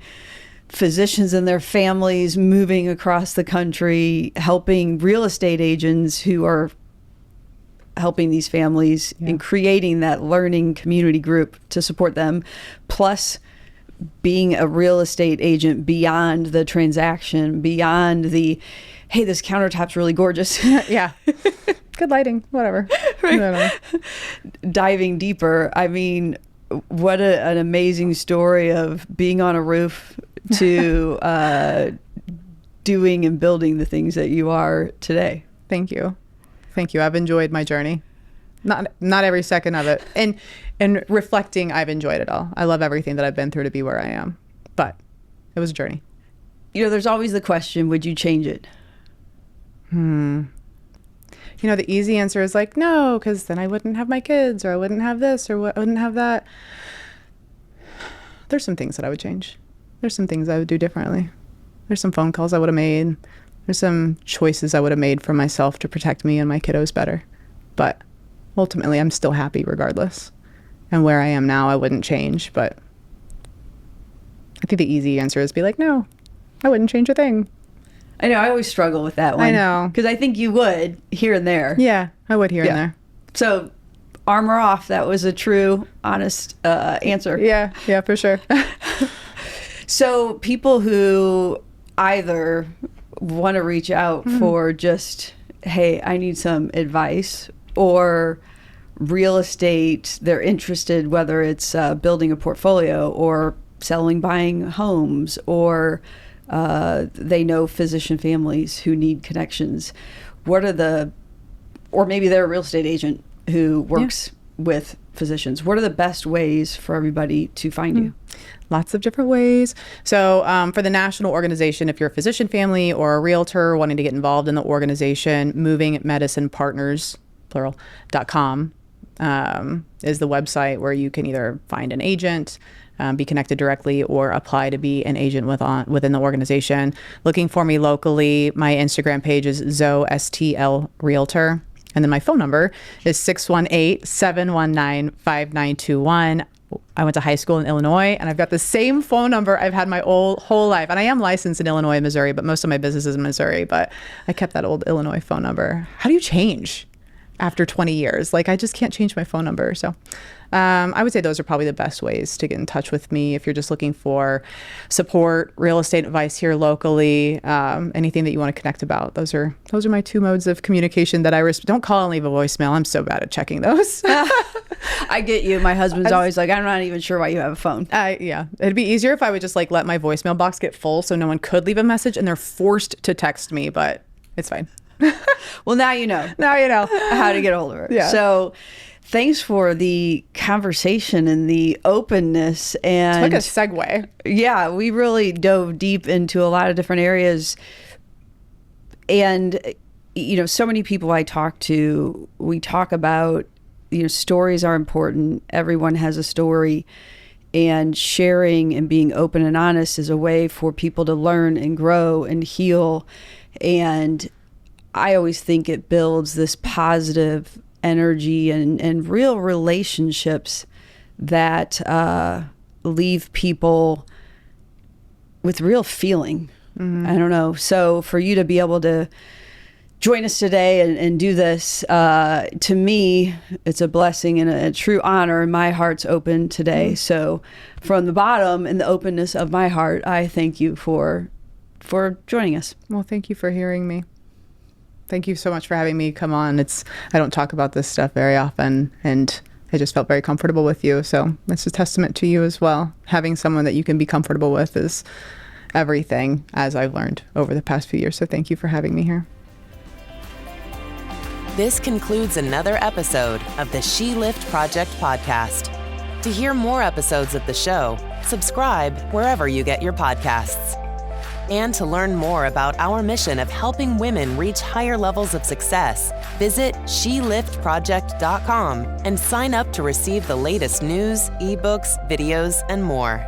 S2: physicians and their families moving across the country, helping real estate agents who are helping these families and creating that learning community group to support them, plus being a real estate agent beyond the transaction, beyond the, hey, this countertop's really gorgeous.
S3: Yeah. Good lighting, whatever.
S2: Right. Diving deeper. I mean, what an amazing story of being on a roof to doing and building the things that you are today.
S3: Thank you. I've enjoyed my journey. Not every second of it. And reflecting, I've enjoyed it all. I love everything that I've been through to be where I am. But it was a journey.
S2: There's always the question, would you change it?
S3: The easy answer is like, no, because then I wouldn't have my kids, or I wouldn't have this, or I wouldn't have that. There's some things that I would change. There's some things I would do differently. There's some phone calls I would have made. There's some choices I would have made for myself to protect me and my kiddos better. But ultimately, I'm still happy regardless. And where I am now, I wouldn't change. But I think the easy answer is be like, no, I wouldn't change a thing.
S2: I know. I always struggle with that one.
S3: I know.
S2: Because I think you would here and there.
S3: Yeah, I would here and there.
S2: So armor off. That was a true, honest answer.
S3: Yeah, for sure.
S2: So people who either want to reach out for just, hey, I need some advice, or real estate, they're interested, whether it's building a portfolio or selling, buying homes, or they know physician families who need connections. What are the, or maybe they're a real estate agent who works with physicians. What are the best ways for everybody to find you?
S3: Lots of different ways. So for the national organization, if you're a physician family or a realtor wanting to get involved in the organization, Moving Medicine Partners, plural.com, is the website where you can either find an agent, be connected directly, or apply to be an agent within the organization. Looking for me locally, my Instagram page is Zoe STL Realtor. And then my phone number is 618-719-5921. I went to high school in Illinois, and I've got the same phone number I've had my whole life. And I am licensed in Illinois and Missouri, but most of my business is in Missouri. But I kept that old Illinois phone number. How do you change after 20 years? Like, I just can't change my phone number. So I would say those are probably the best ways to get in touch with me if you're just looking for support, real estate advice here locally, anything that you want to connect about. Those are my two modes of communication that don't call and leave a voicemail. I'm so bad at checking those.
S2: I get you. My husband's always like, I'm not even sure why you have a phone.
S3: Yeah. It'd be easier if I would just like let my voicemail box get full so no one could leave a message and they're forced to text me, but it's fine.
S2: Well, now you know.
S3: Now you know
S2: how to get a hold of her.
S3: Yeah.
S2: So thanks for the conversation and the openness. And
S3: it's like a segue.
S2: Yeah, we really dove deep into a lot of different areas. And, so many people I talk to, we talk about, stories are important. Everyone has a story. And sharing and being open and honest is a way for people to learn and grow and heal. And I always think it builds this positive energy and real relationships that leave people with real feeling. I don't know. So for you to be able to join us today and do this, to me, it's a blessing and a true honor. My heart's open today. So from the bottom and the openness of my heart, I thank you for joining us.
S3: Well, thank you for hearing me. Thank you so much for having me come on. I don't talk about this stuff very often, and I just felt very comfortable with you. So it's a testament to you as well. Having someone that you can be comfortable with is everything, as I've learned over the past few years. So thank you for having me here.
S1: This concludes another episode of the She Lift Project podcast. To hear more episodes of the show, subscribe wherever you get your podcasts. And to learn more about our mission of helping women reach higher levels of success, visit sheliftproject.com and sign up to receive the latest news, ebooks, videos, and more.